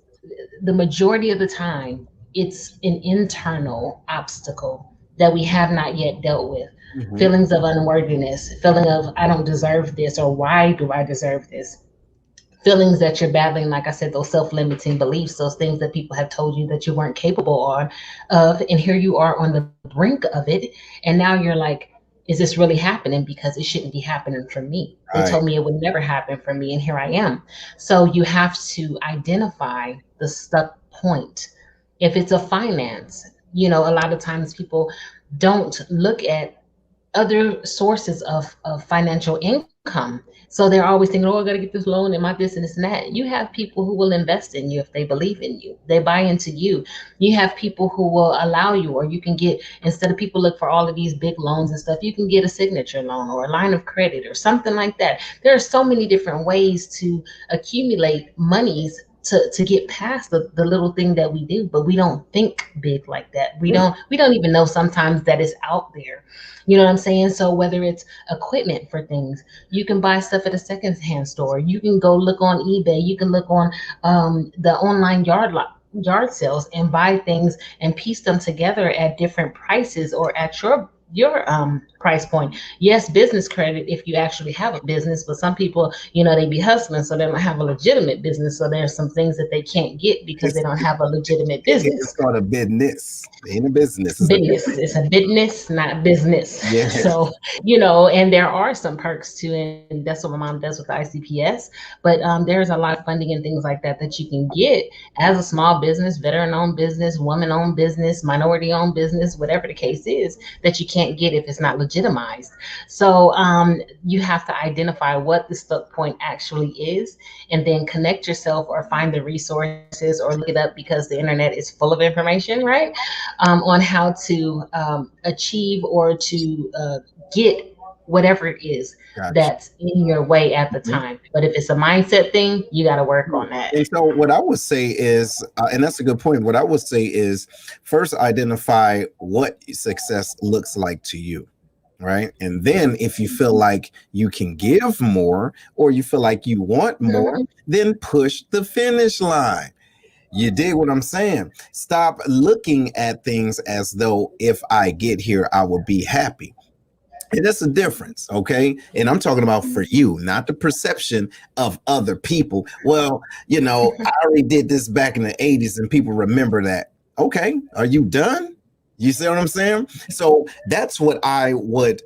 the majority of the time, it's an internal obstacle that we have not yet dealt with. Mhm. Feelings of unworthiness, feeling of I don't deserve this, or why do I deserve this? Feelings that you're battling, like I said, those self-limiting beliefs, those things that people have told you that you weren't capable of, and here you are on the brink of it, and now you're like, is this really happening? Because it shouldn't be happening for me. They Right. told me it would never happen for me, and here I am. So you have to identify the stuck point. If it's a finance, a lot of times people don't look at other sources of financial income. So they're always thinking, oh, I got to get this loan and my this and this and that. You have people who will invest in you if they believe in you, they buy into you. You have people who will allow you, or you can get, instead of people look for all of these big loans and stuff, you can get a signature loan or a line of credit or something like that. There are so many different ways to accumulate monies to get past the little thing that we do, but we don't think big like that. We don't even know sometimes that it's out there. You know what I'm saying? So whether it's equipment for things, you can buy stuff at a secondhand store. You can go look on eBay. You can look on the online yard sales and buy things and piece them together at different prices or at your price point. Yes, business credit if you actually have a business, but some people, they be hustling, so they don't have a legitimate business. So there's some things that they can't get because they It's, don't have a legitimate it's business. called a business. It ain't a business. It's a Business. business. It's a business, not business. Yeah. So, and there are some perks too, and that's what my mom does with the ICPS. But there's a lot of funding and things like that you can get as a small business, veteran-owned business, woman-owned business, minority-owned business, whatever the case is, that you can't get if it's not legitimized. So you have to identify what the stuck point actually is, and then connect yourself or find the resources or look it up because the internet is full of information, right? On how to achieve or to get whatever it is Gotcha. that's in your way at the Mhm. time. But if it's a mindset thing, you got to work on that. And so, what I would say is, and that's a good point. What I would say is, first identify what success looks like to you, right? And then, if you feel like you can give more or you feel like you want more, Mhm. then push the finish line. You dig what I'm saying? Stop looking at things as though if I get here, I will be happy. And that's the difference, okay? And I'm talking about for you, not the perception of other people. Well, I already did this back in the 80s and people remember that. Okay, are you done? You see what I'm saying? So that's what I would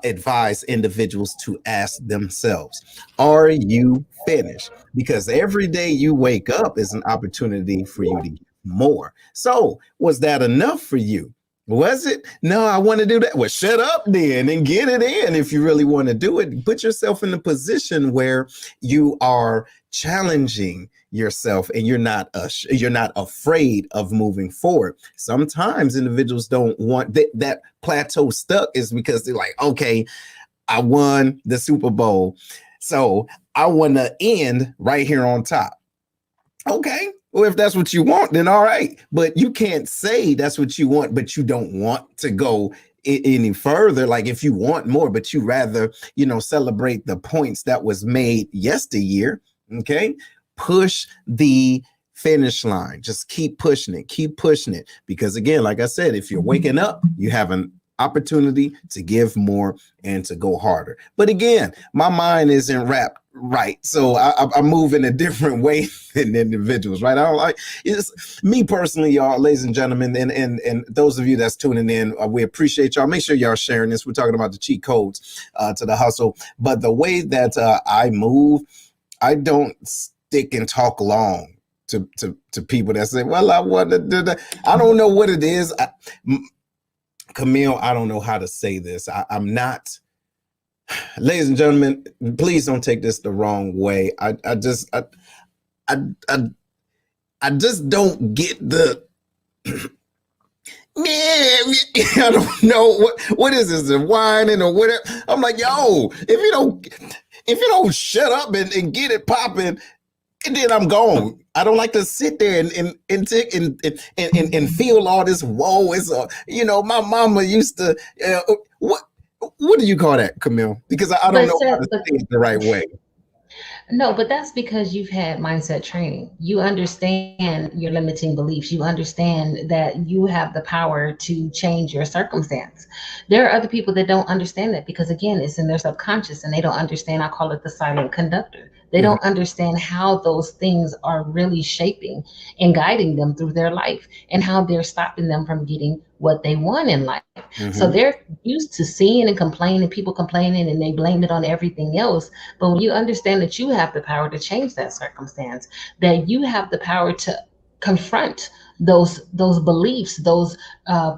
advise individuals to ask themselves. Are you finished? Because every day you wake up is an opportunity for you to get more. So was that enough for you? Was it? No, I want to do that. Well, shut up then and get it in if you really want to do it. Put yourself in a position where you are challenging yourself and you're not afraid of moving forward. Sometimes individuals don't want that plateau stuck is because they're like, okay, I won the Super Bowl. So I want to end right here on top. Okay. Well, if that's what you want, then all right. But you can't say that's what you want, but you don't want to go any further. Like if you want more, but you rather, celebrate the points that was made yesteryear, Okay. Push the finish line. Just keep pushing it. Because again, like I said, if you're waking up, you have an opportunity to give more and to go harder. But again, my mind isn't wrapped right. So I move in a different way than individuals, right? I don't like it's me personally, y'all, ladies and gentlemen, and those of you that's tuning in, we appreciate y'all. Make sure y'all sharing this. We're talking about the cheat codes to the hustle. But the way that I move, I don't stick and talk long to people that say, well, I want to do that. I don't know what it is. Camille, I don't know how to say this. I'm not, ladies and gentlemen, please don't take this the wrong way. I just don't get the, I don't know what is this, the whining or whatever. I'm like, yo, if you don't shut up and get it popping, and then I'm gone. I don't like to sit there and feel all this. Whoa, it's my mama used to. What do you call that, Camille? Because I don't know how to say it the right way. No, but that's because you've had mindset training. You understand your limiting beliefs. You understand that you have the power to change your circumstance. There are other people that don't understand that because, again, it's in their subconscious and they don't understand. I call it the silent conductor. They don't understand how those things are really shaping and guiding them through their life and how they're stopping them from getting what they want in life. So they're used to seeing and complaining, people complaining, and they blame it on everything else. But when you understand that you have the power to change that circumstance, that you have the power to confront those beliefs, those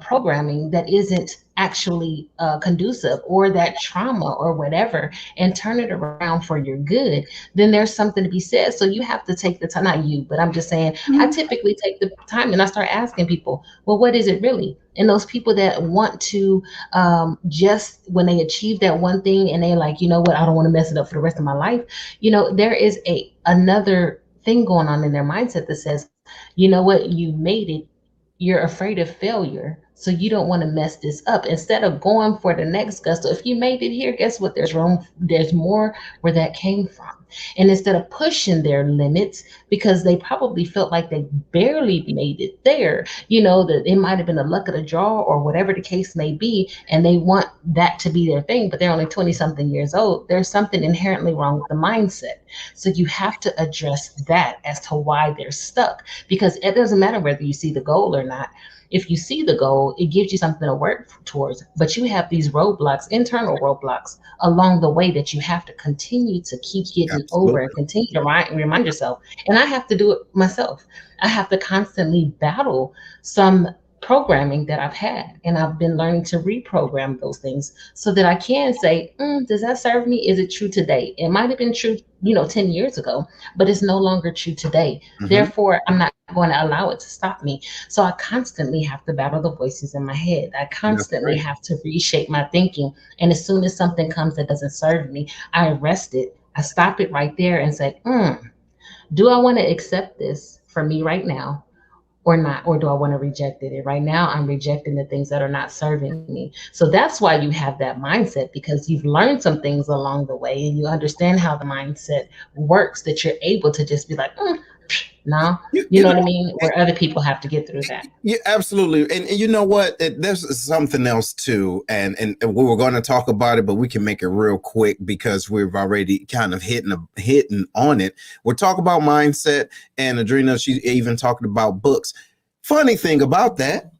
programming that isn't actually conducive, or that trauma or whatever, and turn it around for your good, then there's something to be said. So you have to take the time, not you, but I'm just saying, I typically take the time and I start asking people, well, what is it really? And those people that want to just when they achieve that one thing and they're like, you know what, I don't want to mess it up for the rest of my life. There is another thing going on in their mindset that says, you know what, you made it, you're afraid of failure, so you don't want to mess this up. Instead of going for the next gusto, if you made it here, guess what? There's more where that came from. And instead of pushing their limits because they probably felt like they barely made it there, that it might have been a luck of the draw or whatever the case may be, and they want that to be their thing, but they're only 20 something years old. There's something inherently wrong with the mindset. So you have to address that as to why they're stuck, because it doesn't matter whether you see the goal or not. If you see the goal, it gives you something to work towards, but you have these roadblocks, internal roadblocks along the way that you have to continue to keep getting over and continue to remind yourself. And I have to do it myself. I have to constantly battle some programming that I've had, and I've been learning to reprogram those things so that I can say, does that serve me? Is it true today? It might have been true 10 years ago, but it's no longer true today. Therefore, I'm not going to allow it to stop me. So I constantly have to battle the voices in my head. I constantly have to reshape my thinking. And as soon as something comes that doesn't serve me, I arrest it. I stop it right there and say, do I want to accept this for me right now or not? Or do I want to reject it? And right now I'm rejecting the things that are not serving me. So that's why you have that mindset, because you've learned some things along the way and you understand how the mindset works, that you're able to just be like, no, you know what I mean? Where other people have to get through that. Yeah, absolutely. And you know what? There's something else too. And we were going to talk about it, but we can make it real quick because we've already kind of hitting on it. We're talking about mindset, and Adrena, she's even talking about books. Funny thing about that,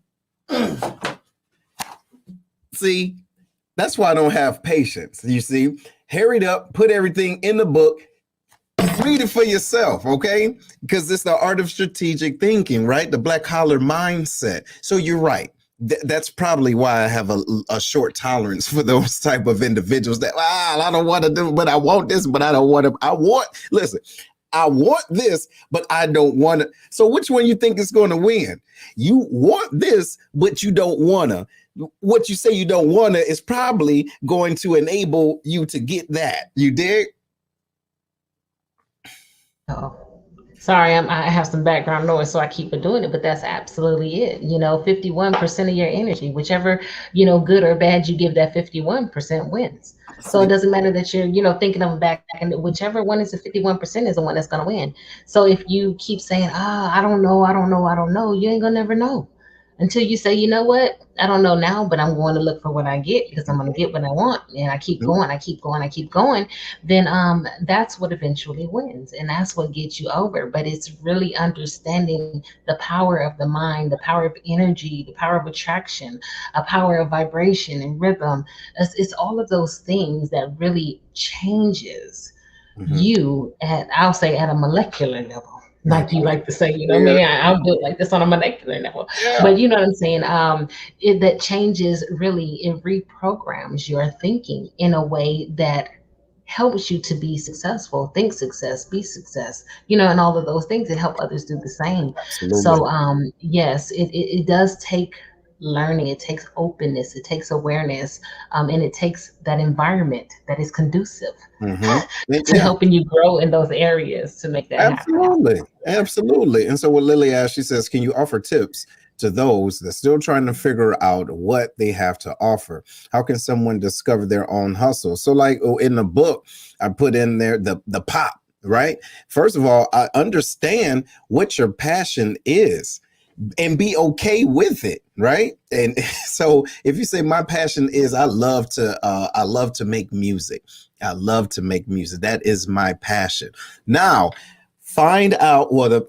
see, that's why I don't have patience. You see, hurried up, put everything in the book. Read it for yourself, okay? Because it's the art of strategic thinking, right? The black collar mindset. So you're right. That's probably why I have a short tolerance for those type of individuals that, I don't want to do, but I want this, but I don't want to. Listen, I want this, but I don't want to. So which one you think is going to win? You want this, but you don't want to. What you say you don't want to is probably going to enable you to get that. You dig? Sorry, I have some background noise, so I keep doing it, but that's absolutely it. 51% of your energy, whichever, good or bad you give that 51% wins. So it See, doesn't matter that you're, thinking of them back, and whichever one is the 51% is the one that's going to win. So if you keep saying, I don't know, I don't know, I don't know, you ain't going to never know until you say, you know what, I don't know now, but I'm going to look for what I get because I'm going to get what I want. And I keep mhm, going, I keep going, I keep going. Then that's what eventually wins. And that's what gets you over. But it's really understanding the power of the mind, the power of energy, the power of attraction, a power of vibration and rhythm. It's all of those things that really changes mhm. you at, I'll say, at a molecular level. Like you like to say, Yeah, I'll do it like this on a molecular level. yeah. But you know what I'm saying? That changes, really, it reprograms your thinking in a way that helps you to be successful, think success, be success, and all of those things that help others do the same. Absolutely. So yes, it does take learning, it takes openness, it takes awareness, and it takes that environment that is conducive Hmm. to Yeah. helping you grow in those areas to make that happen. Absolutely. Absolutely. And so what Lily asked, she says, can you offer tips to those that still trying to figure out what they have to offer? How can someone discover their own hustle? So like in the book, I put in there the pop, right? First of all, I understand what your passion is and be okay with it, right? And so if you say my passion is I love to make music. I love to make music. That is my passion. Now, find out what the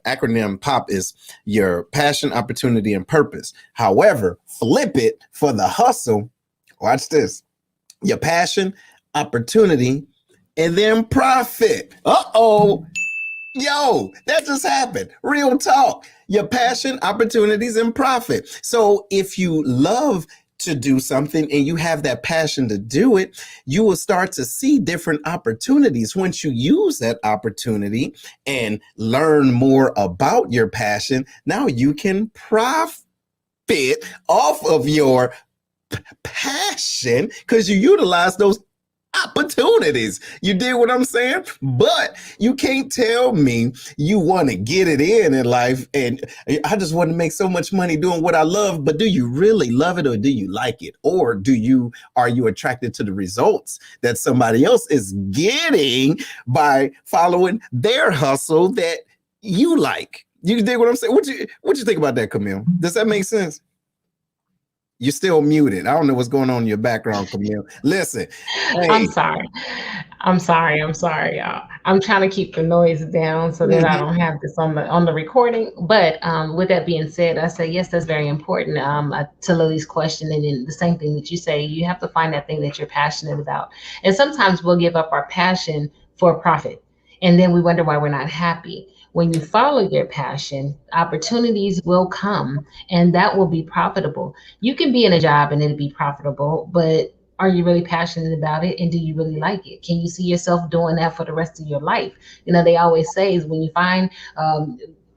acronym POP is: your passion, opportunity, and purpose. However, flip it for the hustle. Watch this: your passion, opportunity, and then profit. Uh-oh. Yo, that just happened. Real talk. Your passion, opportunities, and profit. So if you love to do something and you have that passion to do it, you will start to see different opportunities. Once you use that opportunity and learn more about your passion, now you can profit off of your passion because you utilize those opportunities. You did what I'm saying? But you can't tell me you want to get it in life and I just want to make so much money doing what I love, but do you really love it or do you like it? Or are you attracted to the results that somebody else is getting by following their hustle that you like? You dig what I'm saying? What you think about that, Camille? Does that make sense? You're still muted. I don't know what's going on in your background, Camille. Listen, I'm hey, sorry. I'm sorry, y'all. I'm trying to keep the noise down so that I mhm, don't have this on the recording. But with that being said, I say yes, that's very important. To Lily's question, and then the same thing that you say, you have to find that thing that you're passionate about. And sometimes we'll give up our passion for profit, and then we wonder why we're not happy. When you follow your passion, opportunities will come, and that will be profitable. You can be in a job and it'll be profitable, but are you really passionate about it, and do you really like it? Can you see yourself doing that for the rest of your life? They always say is when you find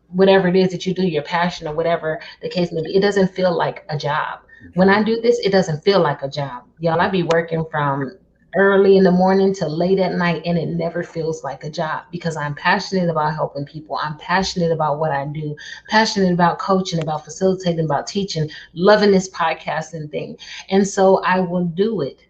whatever it is that you do, your passion or whatever the case may be, it doesn't feel like a job. When I do this, it doesn't feel like a job. Y'all, I be working from early in the morning to late at night, and it never feels like a job because I'm passionate about helping people. I'm passionate about what I do, passionate about coaching, about facilitating, about teaching, loving this podcasting thing. And so I will do it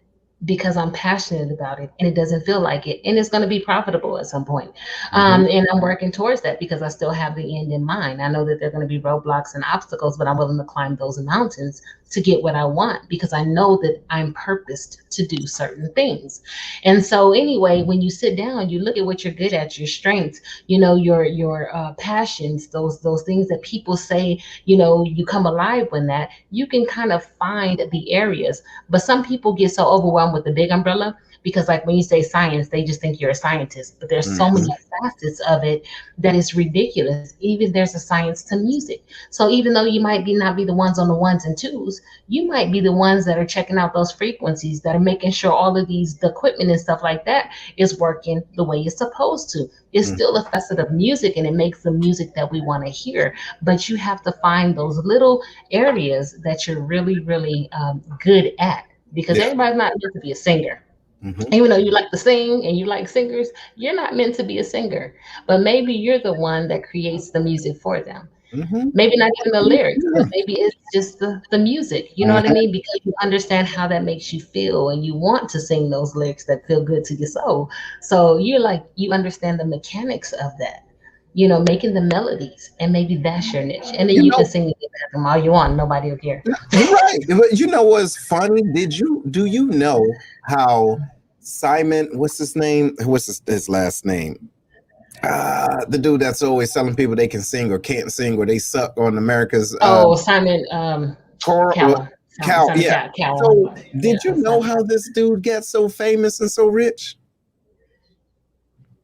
because I'm passionate about it and it doesn't feel like it. And it's going to be profitable at some point. mhm. And I'm working towards that because I still have the end in mind. I know that there are going to be roadblocks and obstacles, but I'm willing to climb those mountains to get what I want because I know that I'm purposed to do certain things. And so anyway, when you sit down, you look at what you're good at, your strengths, your passions, those things that people say, you come alive when that, you can kind of find the areas. But some people get so overwhelmed with the big umbrella because, like, when you say science, they just think you're a scientist, but there's so many Mhm. facets of it that is ridiculous. Even there's a science to music. So even though you might be not be the ones on the ones and twos, you might be the ones that are checking out those frequencies, that are making sure all of the equipment and stuff like that is working the way it's supposed to. It's Mhm. still a facet of music and it makes the music that we want to hear. But you have to find those little areas that you're really, really good at because Yeah. everybody's not meant to be a singer. Mhm. Even though you like to sing and you like singers, you're not meant to be a singer. But maybe you're the one that creates the music for them. Mhm. Maybe not even the lyrics, but Yeah. maybe it's just the music. You know what I Mhm. mean? Because you understand how that makes you feel and you want to sing those lyrics that feel good to your soul. So you're like, you understand the mechanics of that, making the melodies, and maybe that's your niche. And then You you can know, sing it all you want. Nobody will care. right. But you know what's funny? Do you know how Simon, what's his name? What's his last name? The dude that's always telling people they can sing or can't sing or they suck on America's Oh, Simon Cor- Cowell. Cal. Simon Yeah. Cowell. So Yeah, did you know Simon how Cowell. this dude gets so famous and so rich?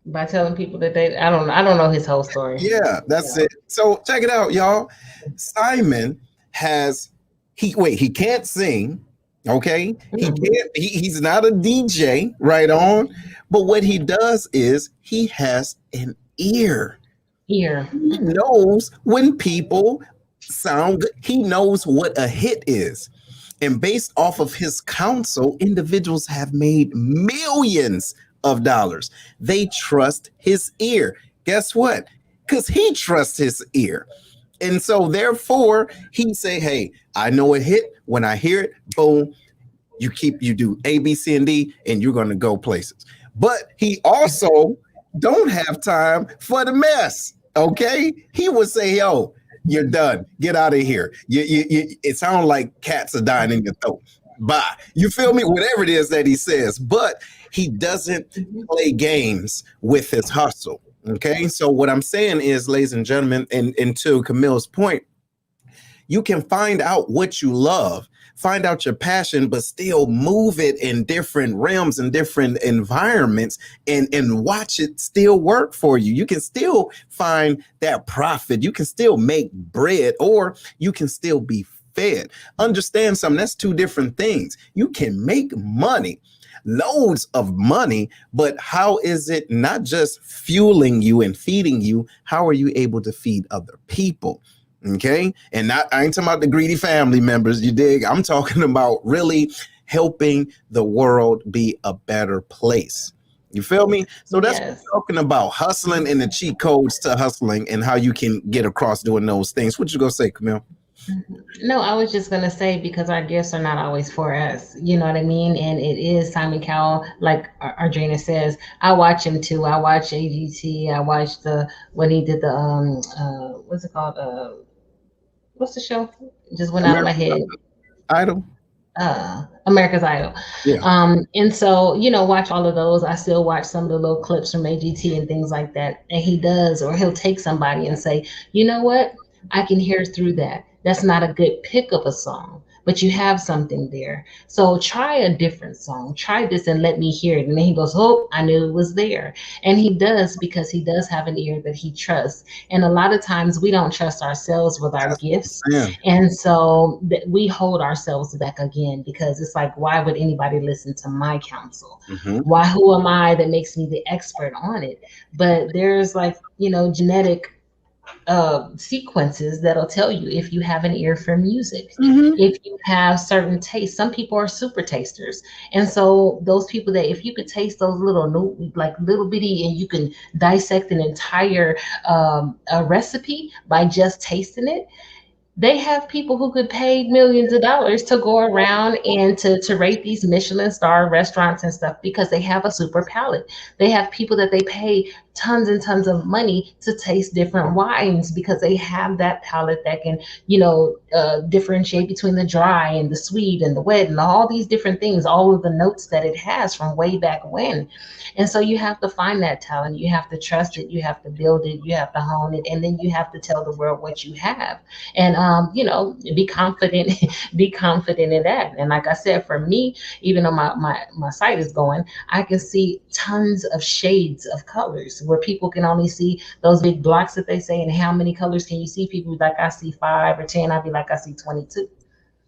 By telling people that I don't know his whole story. Yeah, that's it. So check it out, y'all. Simon has he can't sing. Okay, he Mm, can't. He's not a DJ, right on. But what he does is he has an ear. here. He knows when people sound good. He knows what a hit is. And based off of his counsel, individuals have made millions of dollars. They trust his ear. Guess what? Because he trusts his ear. And so therefore, he say, hey, I know a hit. When I hear it, boom, you do A, B, C, and D, and you're gonna go places. But he also don't have time for the mess. Okay. He would say, yo, you're done. Get out of here. It sounds like cats are dying in your throat. Bye. You feel me? Whatever it is that he says, but he doesn't play games with his hustle. Okay. So what I'm saying is, ladies and gentlemen, and to Camille's point, you can find out what you love, find out your passion, but still move it in different realms and different environments and watch it still work for you. You can still find that profit. You can still make bread, or you can still be fed. Understand something, that's two different things. You can make money, loads of money, but how is it not just fueling you and feeding you? How are you able to feed other people? Okay. And not, I ain't talking about the greedy family members, you dig? I'm talking about really helping the world be a better place. You feel me? So that's what Yes. we're talking about, hustling and the cheat codes to hustling and how you can get across doing those things. What you gonna say, Camille? No, I was just gonna say because our gifts are not always for us. You know what I mean? And it is Simon Cowell, like Ardrina says. I watch him too. I watch AGT. I watch the when he did the what's it called? What's the show? It just went out of my American head. Idol. America's Idol. Yeah. And so, watch all of those. I still watch some of the little clips from AGT and things like that. And he does, or he'll take somebody and say, you know what? I can hear through that. That's not a good pick of a song, but you have something there. So try a different song. Try this and let me hear it. And then he goes, oh, I knew it was there. And he does because he does have an ear that he trusts. And a lot of times we don't trust ourselves with our That's what gifts. I'm saying. And so we hold ourselves back again because it's like, why would anybody listen to my counsel? Mhm. Why, who am I that makes me the expert on it? But there's like, genetic sequences that'll tell you if you have an ear for music, Mhm. if you have certain tastes. Some people are super tasters, and so those people that if you could taste those like little bitty, and you can dissect an entire a recipe by just tasting it, they have people who could pay millions of dollars to go around and to rate these Michelin star restaurants and stuff because they have a super palate. They have people that they pay tons and tons of money to taste different wines because they have that palate that can, differentiate between the dry and the sweet and the wet and all these different things, all of the notes that it has from way back when. And so you have to find that talent. You have to trust it. You have to build it. You have to hone it. And then you have to tell the world what you have. And be confident, be confident in that. And like I said, for me, even though my site is going, I can see tons of shades of colors where people can only see those big blocks that they say, and how many colors can you see? People be like, I see 5 or 10. I'd be like, I see 22.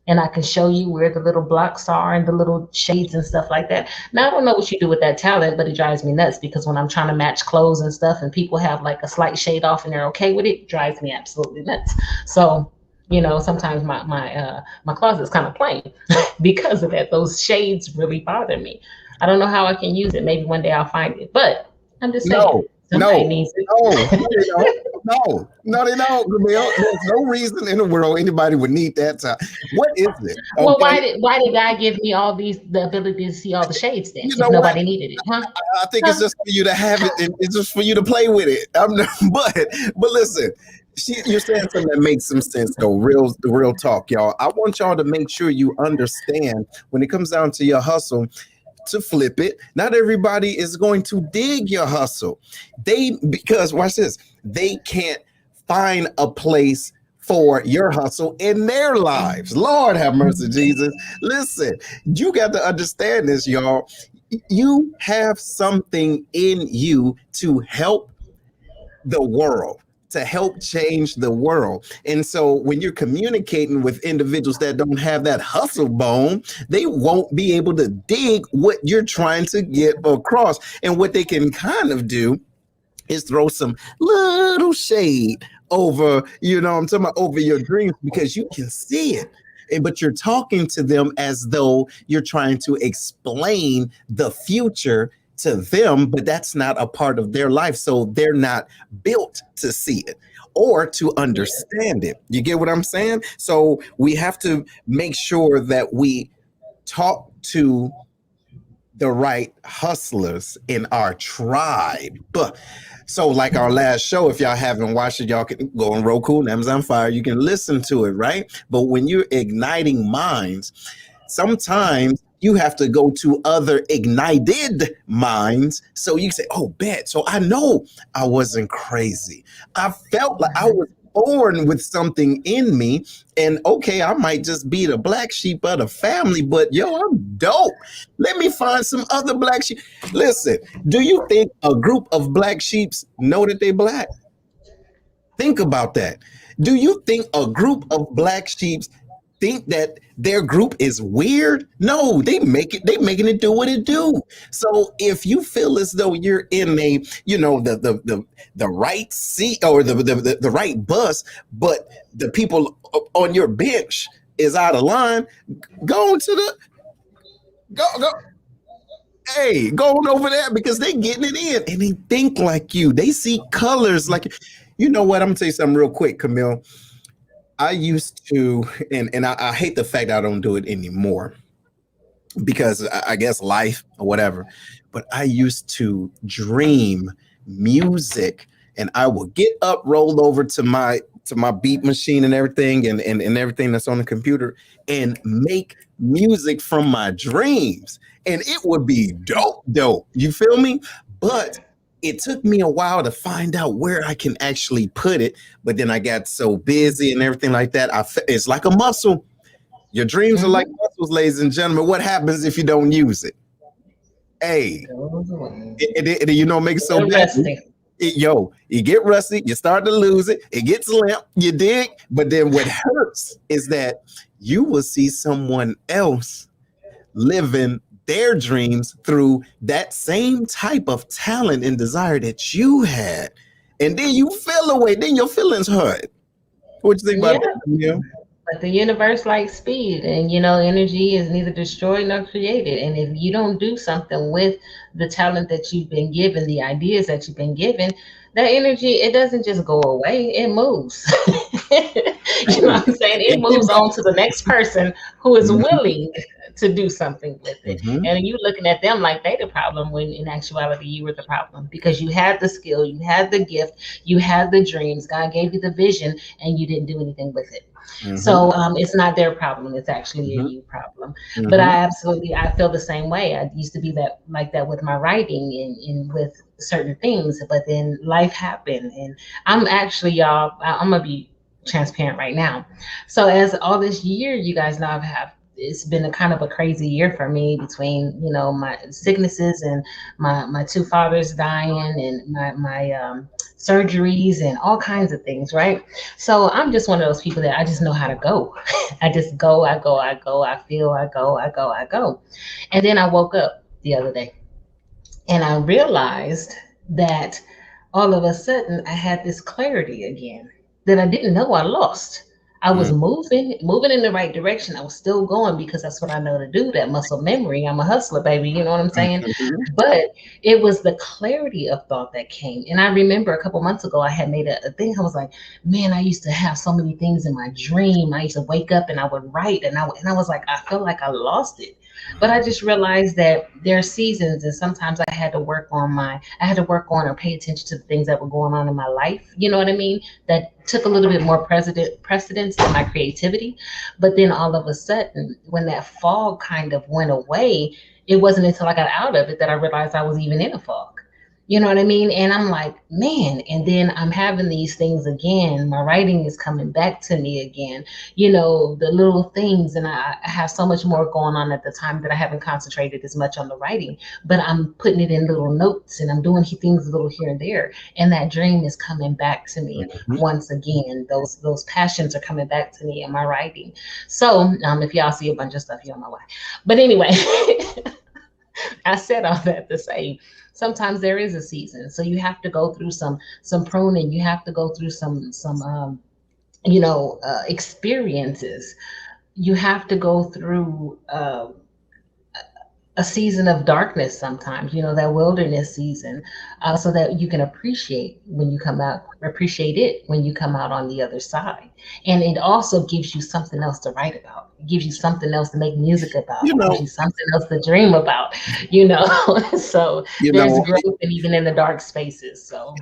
And I can show you where the little blocks are and the little shades and stuff like that. Now, I don't know what you do with that talent, but it drives me nuts because when I'm trying to match clothes and stuff and people have like a slight shade off and they're okay with it drives me absolutely nuts. So, sometimes my closet's kind of plain because of that. Those shades really bother me. I don't know how I can use it. Maybe one day I'll find it. But I'm just saying, No, somebody no, needs it. no, they don't. No, they don't, Camille. There's no reason in the world anybody would need that time. What is it? Well, Okay. why did God give me all the ability to see all the shades then You if know what? nobody needed it, huh? I think it's Huh? just for you to have it, and it's just for you to play with it. But listen, you're saying something that makes some sense though. Real talk, y'all. I want y'all to make sure you understand when it comes down to your hustle. To flip it, not everybody is going to dig your hustle. Because watch this, they can't find a place for your hustle in their lives. Lord have mercy, Jesus. Listen, you got to understand this, y'all. You have something in you to help the world, to help change the world. And so when you're communicating with individuals that don't have that hustle bone, they won't be able to dig what you're trying to get across. And what they can kind of do is throw some little shade over, I'm talking about, over your dreams, because you can see it. But you're talking to them as though you're trying to explain the future to them, but that's not a part of their life. So they're not built to see it or to understand it. You get what I'm saying? So we have to make sure that we talk to the right hustlers in our tribe. So like our last show, if y'all haven't watched it, y'all can go on Roku and Amazon Fire. You can listen to it, right? But when you're igniting minds, sometimes you have to go to other ignited minds. So you say, oh, bet. So I know I wasn't crazy. I felt like I was born with something in me. And okay, I might just be the black sheep of the family, but I'm dope. Let me find some other black sheep. Listen, do you think a group of black sheeps know that they black? Think about that. Do you think a group of black sheeps think that their group is weird? No, they making it do what it do. So if you feel as though you're in a, the right seat or the right bus, but the people on your bench is out of line, go to the go. Hey, go on over there, because they getting it in and they think like you. They see colors like, you know what? I'm gonna tell you something real quick, Camille. I used to, and I hate the fact I don't do it anymore because I guess life or whatever, but I used to dream music, and I would get up, rolled over to my beat machine and everything and everything that's on the computer and make music from my dreams. And it would be dope. You feel me? But it took me a while to find out where I can actually put it. But then I got so busy and everything like that. It's like a muscle. Your dreams are like muscles, ladies and gentlemen. What happens if you don't use it? Hey, it makes it so bad. You get rusty, you start to lose it, it gets limp, you dig? But then what hurts is that you will see someone else living their dreams through that same type of talent and desire that you had. And then you feel away, then your feelings hurt. What you think about that, Camille? But the universe likes speed, and energy is neither destroyed nor created. And if you don't do something with the talent that you've been given, the ideas that you've been given, that energy, it doesn't just go away, it moves. You know what I'm saying? It moves on to the next person who is willing to do something with it. And you looking at them like they the problem, when in actuality you were the problem, because you had the skill, you had the gift, you had the dreams, God gave you the vision, and you didn't do anything with it. So it's not their problem, it's actually a you problem. But I feel the same way. I used to be like that with my writing and with certain things, but then life happened, and I'm actually, y'all, I'm gonna be transparent right now. So as all this year, you guys know, it's been a kind of a crazy year for me, between my sicknesses and my two fathers dying and my surgeries and all kinds of things, right? So I'm just one of those people that I just know how to go. I just go, I feel, I go. And then I woke up the other day and I realized that all of a sudden I had this clarity again that I didn't know I lost. I was moving in the right direction. I was still going because that's what I know to do. That muscle memory. I'm a hustler, baby. You know what I'm saying? But it was the clarity of thought that came. And I remember a couple months ago, I had made a thing. I was like, man, I used to have so many things in my dream. I used to wake up and I would write, and I was like, I felt like I lost it. But I just realized that there are seasons, and sometimes I had to or pay attention to the things that were going on in my life. You know what I mean? That took a little bit more precedence than my creativity. But then all of a sudden, when that fog kind of went away, it wasn't until I got out of it that I realized I was even in a fog. You know what I mean? And I'm like, man, and then I'm having these things again. My writing is coming back to me again, the little things. And I have so much more going on at the time that I haven't concentrated as much on the writing, but I'm putting it in little notes and I'm doing things a little here and there. And that dream is coming back to me once again. Those passions are coming back to me in my writing. So if y'all see a bunch of stuff, you don't know why. But anyway, I said all that to say, sometimes there is a season, so you have to go through some pruning. You have to go through some experiences. You have to go through a season of darkness sometimes, that wilderness season, so that you can appreciate it when you come out on the other side. And it also gives you something else to write about. It gives you something else to make music about. It gives you something else to dream about, So there's growth even in the dark spaces. So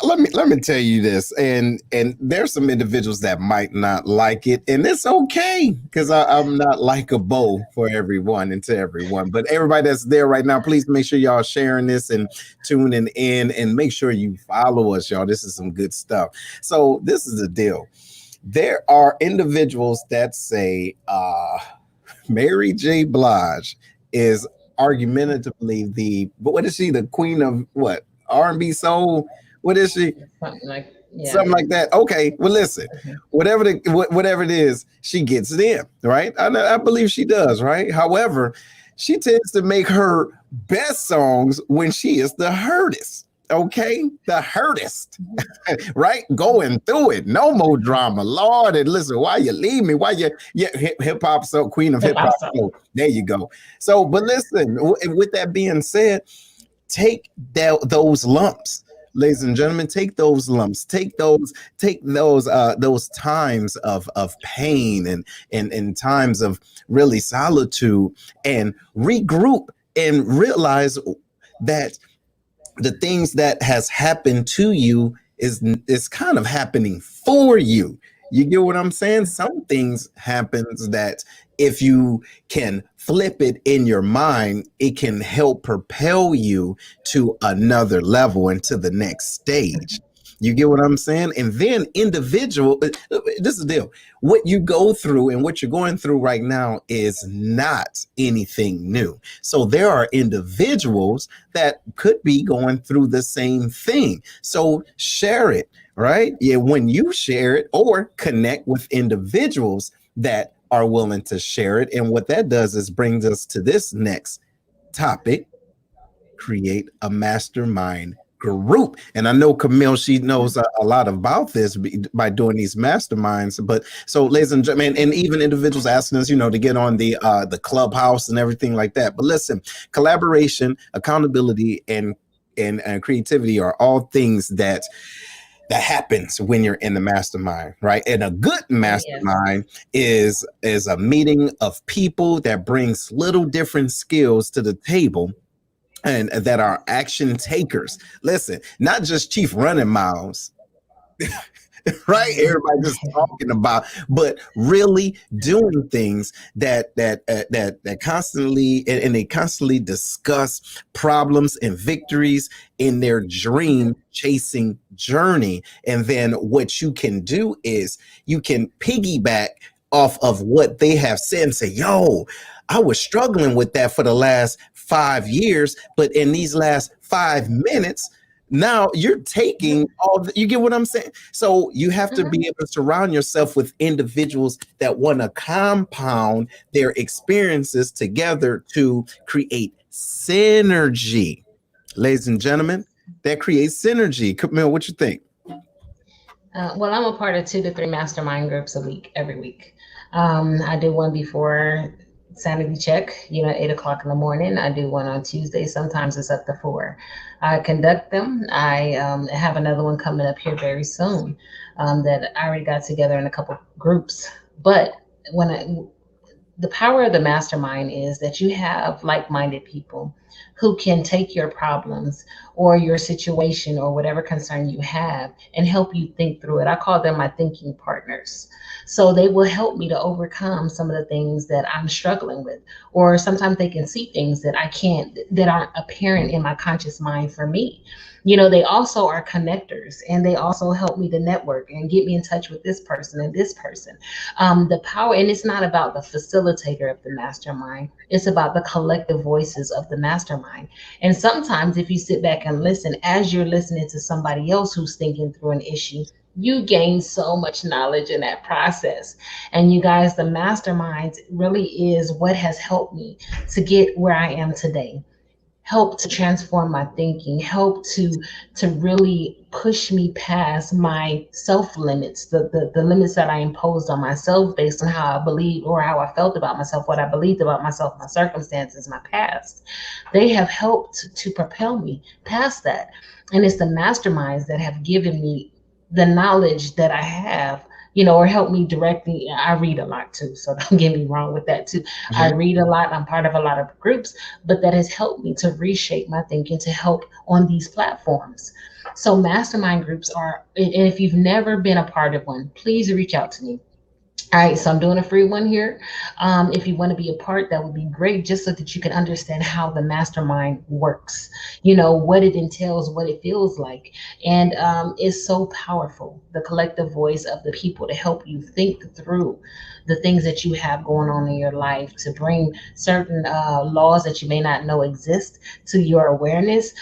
let me tell you this, and there's some individuals that might not like it, and it's okay, because I'm not likable for everyone and to everyone. But everybody that's there right now, please make sure y'all sharing this and tuning in, and make sure you follow us, y'all. This is some good stuff. So this is the deal. There are individuals that say Mary J. Blige is argumentatively what is she, the queen of what, R&B soul? What is she? Something like that. Okay. Well, listen, whatever it is, she gets it in, right? I believe she does, right? However, she tends to make her best songs when she is the hurtest. Okay, the hurtest, right? Going through it, no more drama, Lord. And listen, why you leave me? Why you hip hop soul, queen of hip hop soul? There you go. So, but listen, with that being said, take those lumps. Ladies and gentlemen, take those lumps, take those times of pain and times of really solitude, and regroup and realize that the things that has happened to you is kind of happening for you. You get what I'm saying? Some things happens that if you can flip it in your mind, it can help propel you to another level and to the next stage. You get what I'm saying? And then this is the deal. What you go through and what you're going through right now is not anything new. So there are individuals that could be going through the same thing. So share it, right? Yeah, when you share it or connect with individuals that are willing to share it. And what that does is brings us to this next topic: create a mastermind group. And I know Camille, she knows a lot about this by doing these masterminds. But so, ladies and gentlemen, and even individuals asking us, to get on the clubhouse and everything like that. But listen, collaboration, accountability, and creativity are all things that happens when you're in the mastermind, right? And a good mastermind is a meeting of people that brings little different skills to the table, and that are action takers. Listen, not just chief running miles, right? Everybody just talking about, but really doing things that constantly, and they constantly discuss problems and victories in their dream chasing journey. And then what you can do is you can piggyback off of what they have said and say, yo, I was struggling with that for the last 5 years, but in these last 5 minutes, now you're taking you get what I'm saying? So you have to be able to surround yourself with individuals that want to compound their experiences together to create synergy. Ladies and gentlemen, that creates synergy. Camille, what you think? Well, I'm a part of 2 to 3 mastermind groups a week, every week. I do one before Sanity Check, 8 o'clock in the morning. I do one on Tuesday. Sometimes it's up to 4. I conduct them. I have another one coming up here very soon that I already got together in a couple groups. But when the power of the mastermind is that you have like-minded people who can take your problems or your situation or whatever concern you have and help you think through it. I call them my thinking partners. So they will help me to overcome some of the things that I'm struggling with, or sometimes they can see things that I can't, that aren't apparent in my conscious mind for me. They also are connectors, and they also help me to network and get me in touch with this person and this person. The power, and it's not about the facilitator of the mastermind, it's about the collective voices of the mastermind. And sometimes if you sit back and listen, as you're listening to somebody else who's thinking through an issue, you gain so much knowledge in that process. And you guys, the masterminds really is what has helped me to get where I am today, help to transform my thinking, help to really push me past my self limits, the limits that I imposed on myself based on how I believed or how I felt about myself, what I believed about myself, my circumstances, my past. They have helped to propel me past that. And it's the masterminds that have given me the knowledge that I have, or help me directly. I read a lot too, so don't get me wrong with that too. I read a lot. I'm part of a lot of groups, but that has helped me to reshape my thinking to help on these platforms. So mastermind groups are, and if you've never been a part of one, please reach out to me. All right, so I'm doing a free one here. If you want to be a part, that would be great, just so that you can understand how the mastermind works, what it entails, what it feels like. And it's so powerful, the collective voice of the people to help you think through the things that you have going on in your life, to bring certain laws that you may not know exist to your awareness,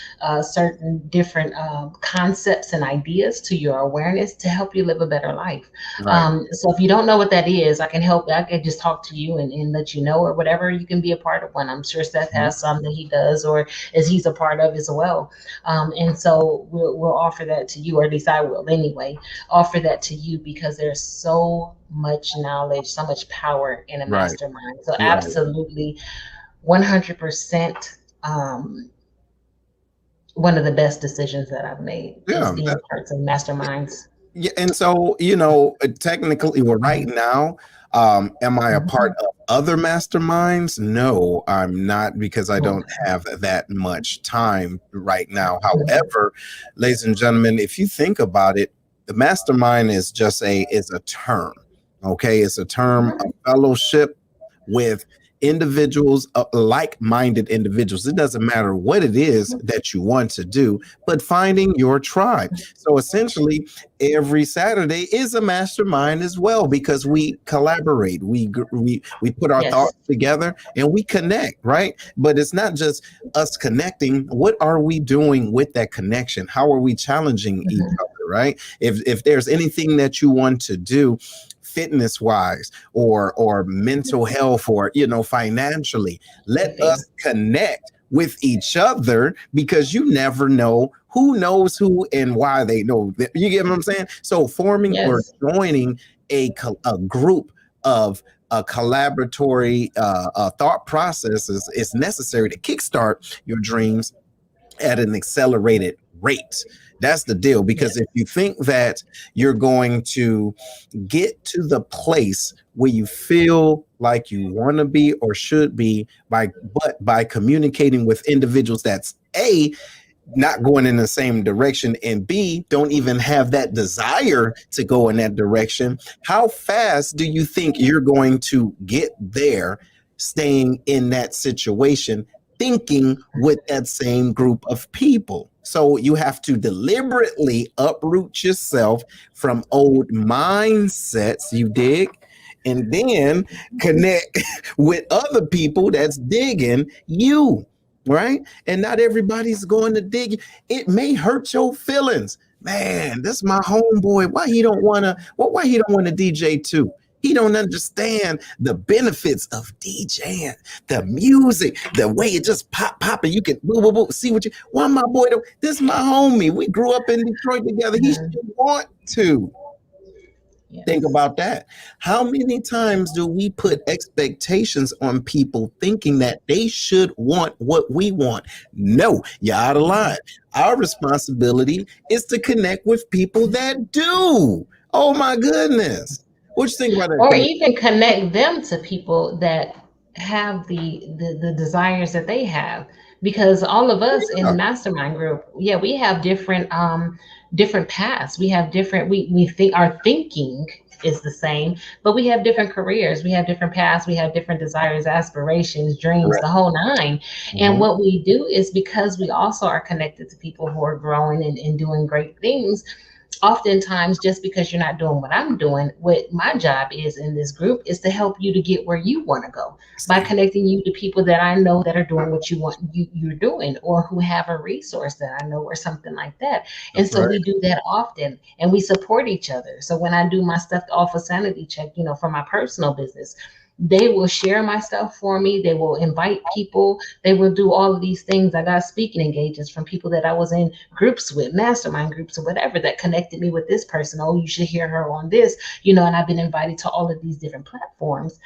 certain different concepts and ideas to your awareness to help you live a better life. Right. So if you don't know what that is, I can help. I can just talk to you and let you know, or whatever. You can be a part of one. I'm sure Seth has some that he does, or as he's a part of as well. And so we'll offer that to you, or at least I will anyway, offer that to you, because there's so much knowledge, so much power in a Right. mastermind. So Right. absolutely 100%, one of the best decisions that I've made is Yeah. being parts of masterminds. Yeah, and so technically, well, right now, am I a part of other masterminds? No, I'm not, because I don't have that much time right now. However, ladies and gentlemen, if you think about it, the mastermind is just a term. Okay, it's a term of fellowship with individuals, like-minded individuals. It doesn't matter what it is that you want to do, but finding your tribe. So essentially, every Saturday is a mastermind as well, because we collaborate, we put our thoughts together and we connect, right? But it's not just us connecting. What are we doing with that connection? How are we challenging each other, right? If there's anything that you want to do fitness wise or mental health, or financially, let us connect with each other, because you never know who knows who and why they know. You get what I'm saying? So forming or joining a group of collaboratory thought processes is necessary to kickstart your dreams at an accelerated rate. That's the deal. Because if you think that you're going to get to the place where you feel like you want to be or should be by communicating with individuals that's A, not going in the same direction, and B, don't even have that desire to go in that direction, how fast do you think you're going to get there, staying in that situation, thinking with that same group of people? So you have to deliberately uproot yourself from old mindsets, you dig, and then connect with other people that's digging you, right? And not everybody's going to dig you. It may hurt your feelings. Man, this is my homeboy. Why he don't want to DJ too? He don't understand the benefits of DJing, the music, the way it just pop, and you can see what you. Why my boy? This is my homie. We grew up in Detroit together. He should want to. Think Yes. about that. How many times do we put expectations on people thinking that they should want what we want? No, you're out of line. Our responsibility is to connect with people that do. Oh my goodness. What you think about that, Or Camille? even connect them to people that have the desires that they have, because all of us in the Yeah, mastermind group, yeah, we have different paths. We have different, we think our thinking is the same, but we have different careers, we have different paths, we have different desires, aspirations, dreams, correct. the whole nine. And Mhm. what we do is, because we also are connected to people who are growing and doing great things, oftentimes, just because you're not doing what I'm doing, what my job is in this group is to help you to get where you want to go by connecting you to people that I know that are doing what you're doing, or who have a resource that I know, or something like that. And That's so right. we do that often, and we support each other. So when I do my stuff off of Sanity Check, for my personal business, they will share my stuff for me. They will invite people. They will do all of these things. I got speaking engagements from people that I was in groups with, mastermind groups or whatever, that connected me with this person. Oh, you should hear her on this, and I've been invited to all of these different platforms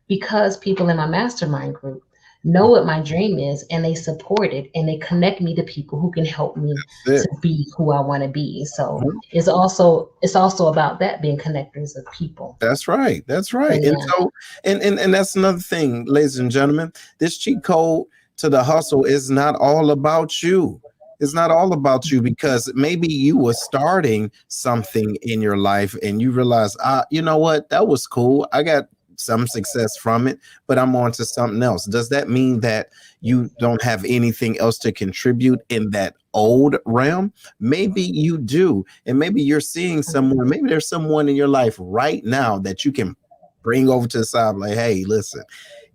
because people in my mastermind group know what my dream is, and they support it, and they connect me to people who can help me That's to it. be who I want to be. So Mhm. it's also about that, being connectors of people. That's right. That's So right. And yeah. so, and that's another thing, ladies and gentlemen. This cheat code to the hustle is not all about you. It's not all about you, because maybe you were starting something in your life and you realize, you know what, that was cool. I got some success from it, but I'm on to something else. Does that mean that you don't have anything else to contribute in that old realm? Maybe you do. And maybe you're seeing someone, maybe there's someone in your life right now that you can bring over to the side, like, hey, listen,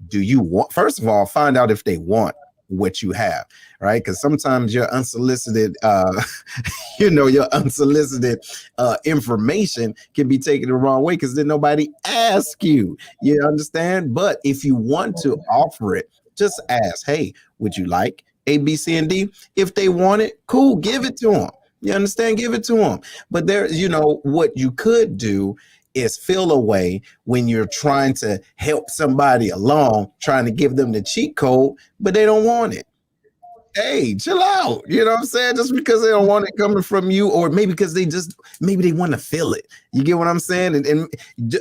do you want, first of all, find out if they want what you have, right? Because sometimes your unsolicited your unsolicited information can be taken the wrong way, because then nobody asks you, you understand? But if you want to offer it, just ask, hey, would you like A, B, C, and D? If they want it, cool, give it to them. You understand? Give it to them. But there, what you could do is feel a way when you're trying to help somebody along, trying to give them the cheat code, but they don't want it. Hey, chill out. You know what I'm saying? Just because they don't want it coming from you, or maybe because maybe they want to feel it. You get what I'm saying? And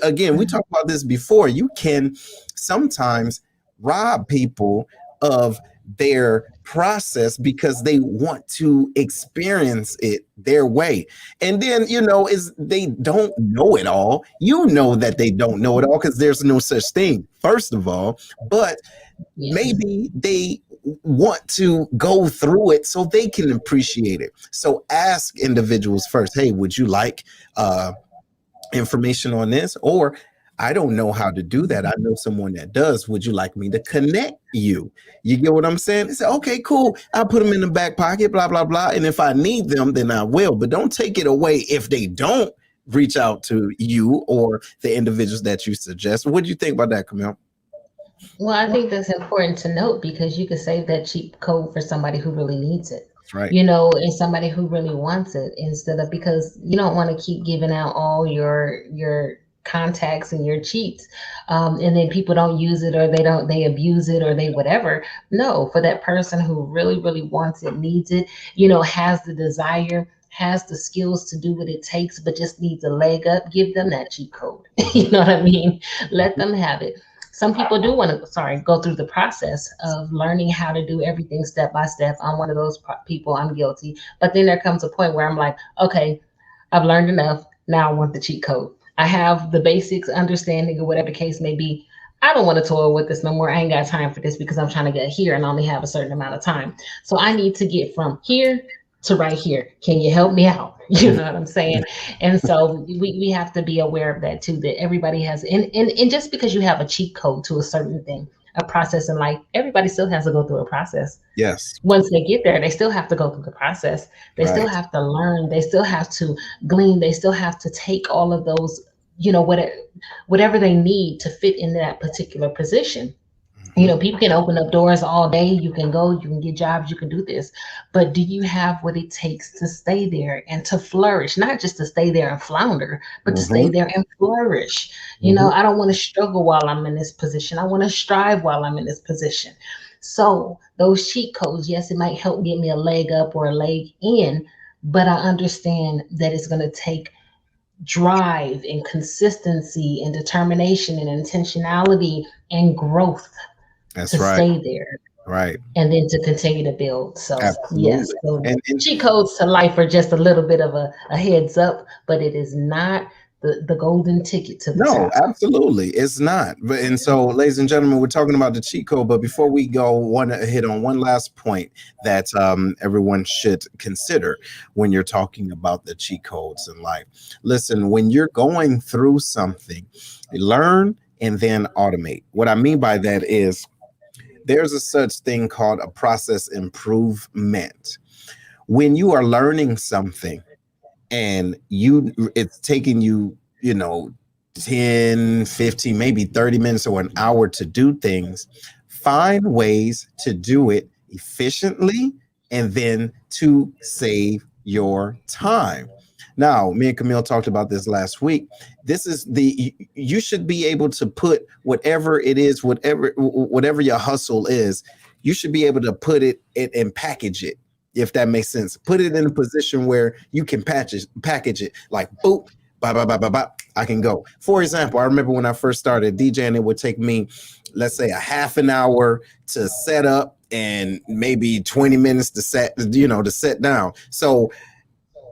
again, we talked about this before. You can sometimes rob people of their process because they want to experience it their way. And then, is they don't know it all. You know that they don't know it all, because there's no such thing, first of all. But Yes. maybe they want to go through it so they can appreciate it. So ask individuals first, hey, would you like information on this? Or, I don't know how to do that. I know someone that does. Would you like me to connect you? You get what I'm saying? They say, okay, cool. I'll put them in the back pocket, blah, blah, blah. And if I need them, then I will. But don't take it away if they don't reach out to you or the individuals that you suggest. What do you think about that, Camille? Well, I think that's important to note, because you could save that cheap code for somebody who really needs it, That's right. and somebody who really wants it, instead of, because you don't want to keep giving out all your contacts and your cheats, and then people don't use it, or they abuse it, or they whatever. No, for that person who really, really wants it, needs it, has the desire, has the skills to do what it takes, but just needs a leg up, give them that cheat code. Mhm. You know what I mean? Let them have it. Some people do want to, go through the process of learning how to do everything step by step. I'm one of those people. I'm guilty. But then there comes a point where I'm like, okay, I've learned enough. Now I want the cheat code. I have the basics understanding, or whatever the case may be. I don't want to toil with this no more. I ain't got time for this, because I'm trying to get here and I only have a certain amount of time. So I need to get from here to right here. Can you help me out? You know what I'm saying? And so we have to be aware of that too, that everybody has, and just because you have a cheat code to a certain thing, a process in life, everybody still has to go through a process. Yes. Once they get there, they still have to go through the process. They still Right. have to learn. They still have to glean. They still have to take all of those, whatever they need to fit in that particular position. You know, people can open up doors all day. You can go, you can get jobs, you can do this. But do you have what it takes to stay there and to flourish? Not just to stay there and flounder, but to stay Hmm. there and flourish. You know, Hmm. I don't want to struggle while I'm in this position. I want to strive while I'm in this position. So those cheat codes, yes, it might help get me a leg up or a leg in, but I understand that it's going to take drive and consistency and determination and intentionality and growth to That's right. stay there Right. and then to continue to build. So yes, Absolutely. so And cheat codes to life are just a little bit of a heads up, but it is not the golden ticket to the no, top. absolutely, it's not. But and so, ladies and gentlemen, we're talking about the cheat code. But before we go, want to hit on one last point that everyone should consider when you're talking about the cheat codes in life. Listen, when you're going through something, learn and then automate. What I mean by that is there's a such thing called a process improvement. When you are learning something and it's taking you, 10, 15, maybe 30 minutes or an hour to do things, find ways to do it efficiently and then to save your time. Now, me and Camille talked about this last week. This is you should be able to put whatever it is, whatever your hustle is, you should be able to put it and package it, if that makes sense. Put it in a position where you can package it like boop, bye, bye, bye, bye, bye. I can go. For example, I remember when I first started DJing, it would take me, let's say, a half an hour to set up and maybe 20 minutes to set down. So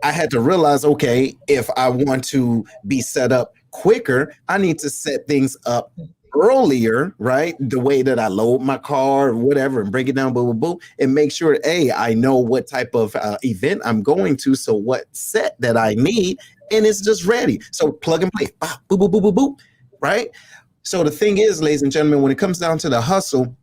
I had to realize, okay, if I want to be set up quicker, I need to set things up earlier, right? The way that I load my car or whatever and break it down, boom, boom, boom, and make sure, I know what type of event I'm going to. So what set that I need, and it's just ready. So plug and play, boop, boop, boop, boop, boop, right? So the thing is, ladies and gentlemen, when it comes down to the hustle,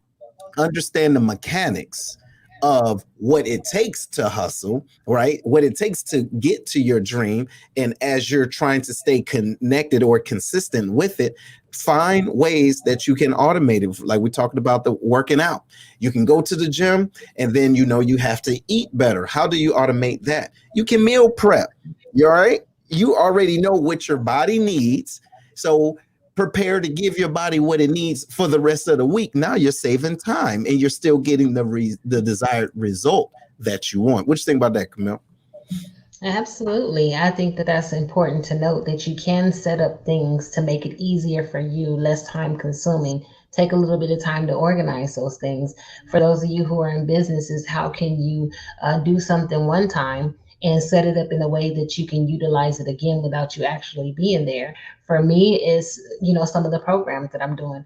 understand the mechanics of what it takes to hustle, right? What it takes to get to your dream. And as you're trying to stay connected or consistent with it, find ways that you can automate it. Like we talked about the working out. You can go to the gym and then you have to eat better. How do you automate that? You can meal prep. You all right? You already know what your body needs. So prepare to give your body what it needs for the rest of the week. Now you're saving time and you're still getting the desired result that you want. What you think about that, Camille? Absolutely. I think that that's important to note that you can set up things to make it easier for you, less time consuming. Take a little bit of time to organize those things. For those of you who are in businesses, how can you do something one time and set it up in a way that you can utilize it again without you actually being there? For me, is some of the programs that I'm doing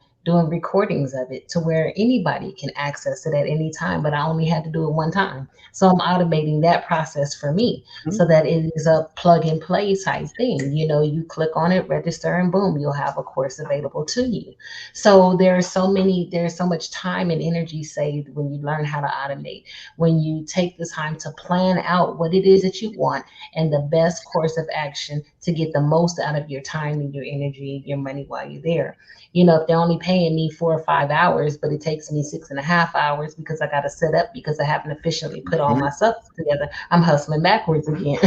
recordings of it to where anybody can access it at any time, but I only had to do it one time. So I'm automating that process for me so that it is a plug and play type thing. You click on it, register, and boom, you'll have a course available to you. So there's so much time and energy saved when you learn how to automate, when you take the time to plan out what it is that you want and the best course of action to get the most out of your time and your energy and your money while you're there. If they're only paying me 4 or 5 hours, but it takes me 6.5 hours because I got to set up because I haven't efficiently put all my stuff together, I'm hustling backwards again.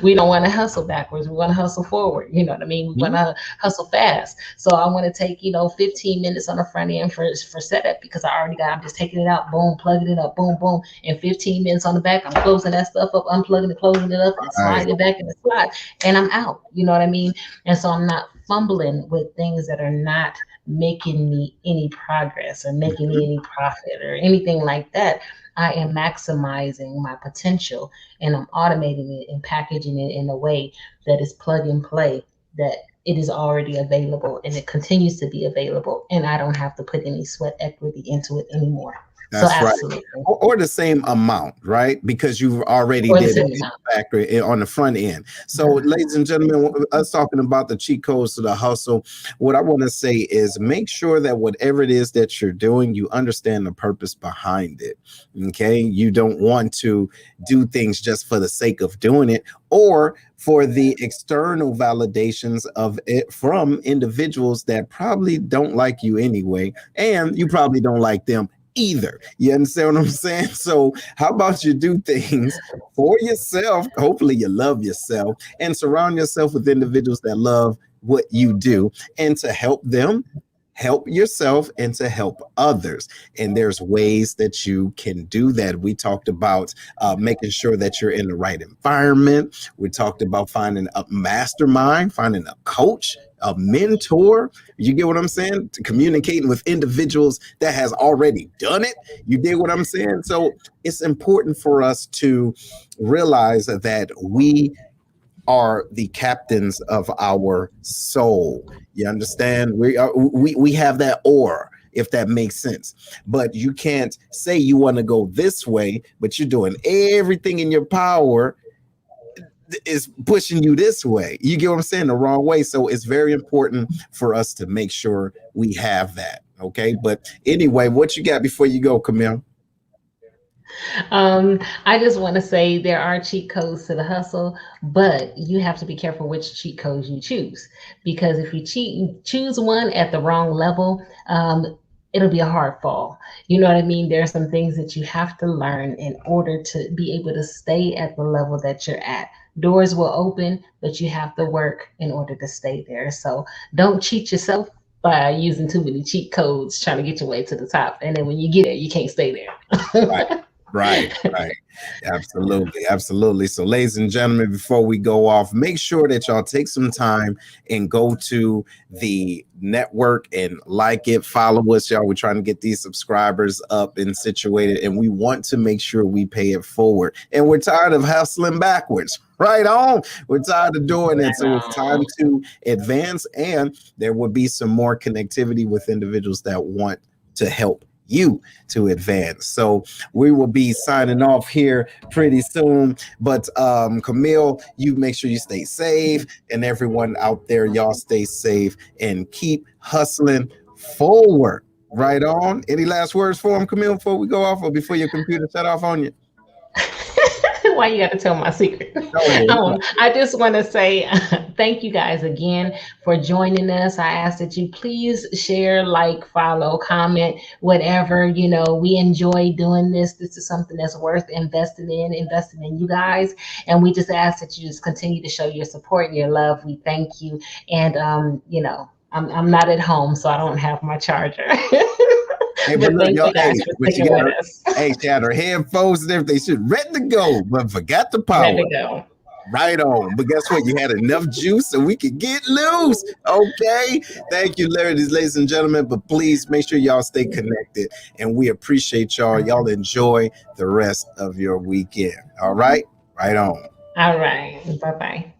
We don't want to hustle backwards. We want to hustle forward. You know what I mean? We want to hustle fast. So I want to take, 15 minutes on the front end for setup because I'm just taking it out, boom, plugging it up, boom, boom. And 15 minutes on the back, I'm closing that stuff up, unplugging it, closing it up, and Right. sliding it back in the slot, and I'm out. You know what I mean? And so I'm not fumbling with things that are not making me any progress or making me any profit or anything like that. I am maximizing my potential and I'm automating it and packaging it in a way that is plug and play, that it is already available and it continues to be available. And I don't have to put any sweat equity into it anymore. So That's right. absolutely. Or the same amount, right? Because you've already Or the did same it amount. factor on the front end. So, ladies and gentlemen, us talking about the cheat codes to the hustle, what I want to say is make sure that whatever it is that you're doing, you understand the purpose behind it. Okay. You don't want to do things just for the sake of doing it or for the external validations of it from individuals that probably don't like you anyway, and you probably don't like them either. You understand what I'm saying? So how about you do things for yourself? Hopefully you love yourself and surround yourself with individuals that love what you do, and to help them, help yourself, and to help others. And there's ways that you can do that. We talked about making sure that you're in the right environment. We talked about finding a mastermind, finding a coach, a mentor. You get what I'm saying? Communicating with individuals that has already done it. You get what I'm saying? So it's important for us to realize that we are the captains of our soul. You understand? We have that aura, if that makes sense. But you can't say you want to go this way, but you're doing everything in your power is pushing you this way. You get what I'm saying? The wrong way. So it's very important for us to make sure we have that. Okay. But anyway, what you got before you go, Camille? I just want to say there are cheat codes to the hustle, but you have to be careful which cheat codes you choose, because if you choose one at the wrong level, it'll be a hard fall. You know what I mean? There are some things that you have to learn in order to be able to stay at the level that you're at. Doors will open, but you have to work in order to stay there. So don't cheat yourself by using too many cheat codes trying to get your way to the top. And then when you get there, you can't stay Right. there. Right, right. Absolutely, absolutely. So, ladies and gentlemen, before we go off, make sure that y'all take some time and go to the network and like it, follow us, y'all. We're trying to get these subscribers up and situated, and we want to make sure we pay it forward. And we're tired of hustling backwards. Right on. We're tired of doing it. So it's time to advance, and there will be some more connectivity with individuals that want to help you to advance. So we will be signing off here pretty soon. But Camille, you make sure you stay safe, and everyone out there, y'all stay safe and keep hustling forward. Right on. Any last words for him, Camille, before we go off, or before your computer shut off on you? Why you got to tell my secret? Go ahead. I just want to say thank you guys again for joining us. I ask that you please share, like, follow, comment, whatever. You know, we enjoy doing this. This is something that's worth investing in you guys. And we just ask that you just continue to show your support and your love. We thank you. And, you know, I'm not at home, so I don't have my charger. Hey, but look, thank y'all, you guys hey, for but sticking with us. hey, she had her headphones and everything. She was ready to go, but forgot the power. Ready to go. Right on. But guess what? You had enough juice so we could get loose. Okay. Thank you, ladies and gentlemen. But please make sure y'all stay connected. And we appreciate y'all. Y'all enjoy the rest of your weekend. All right. Right on. All right. Bye-bye.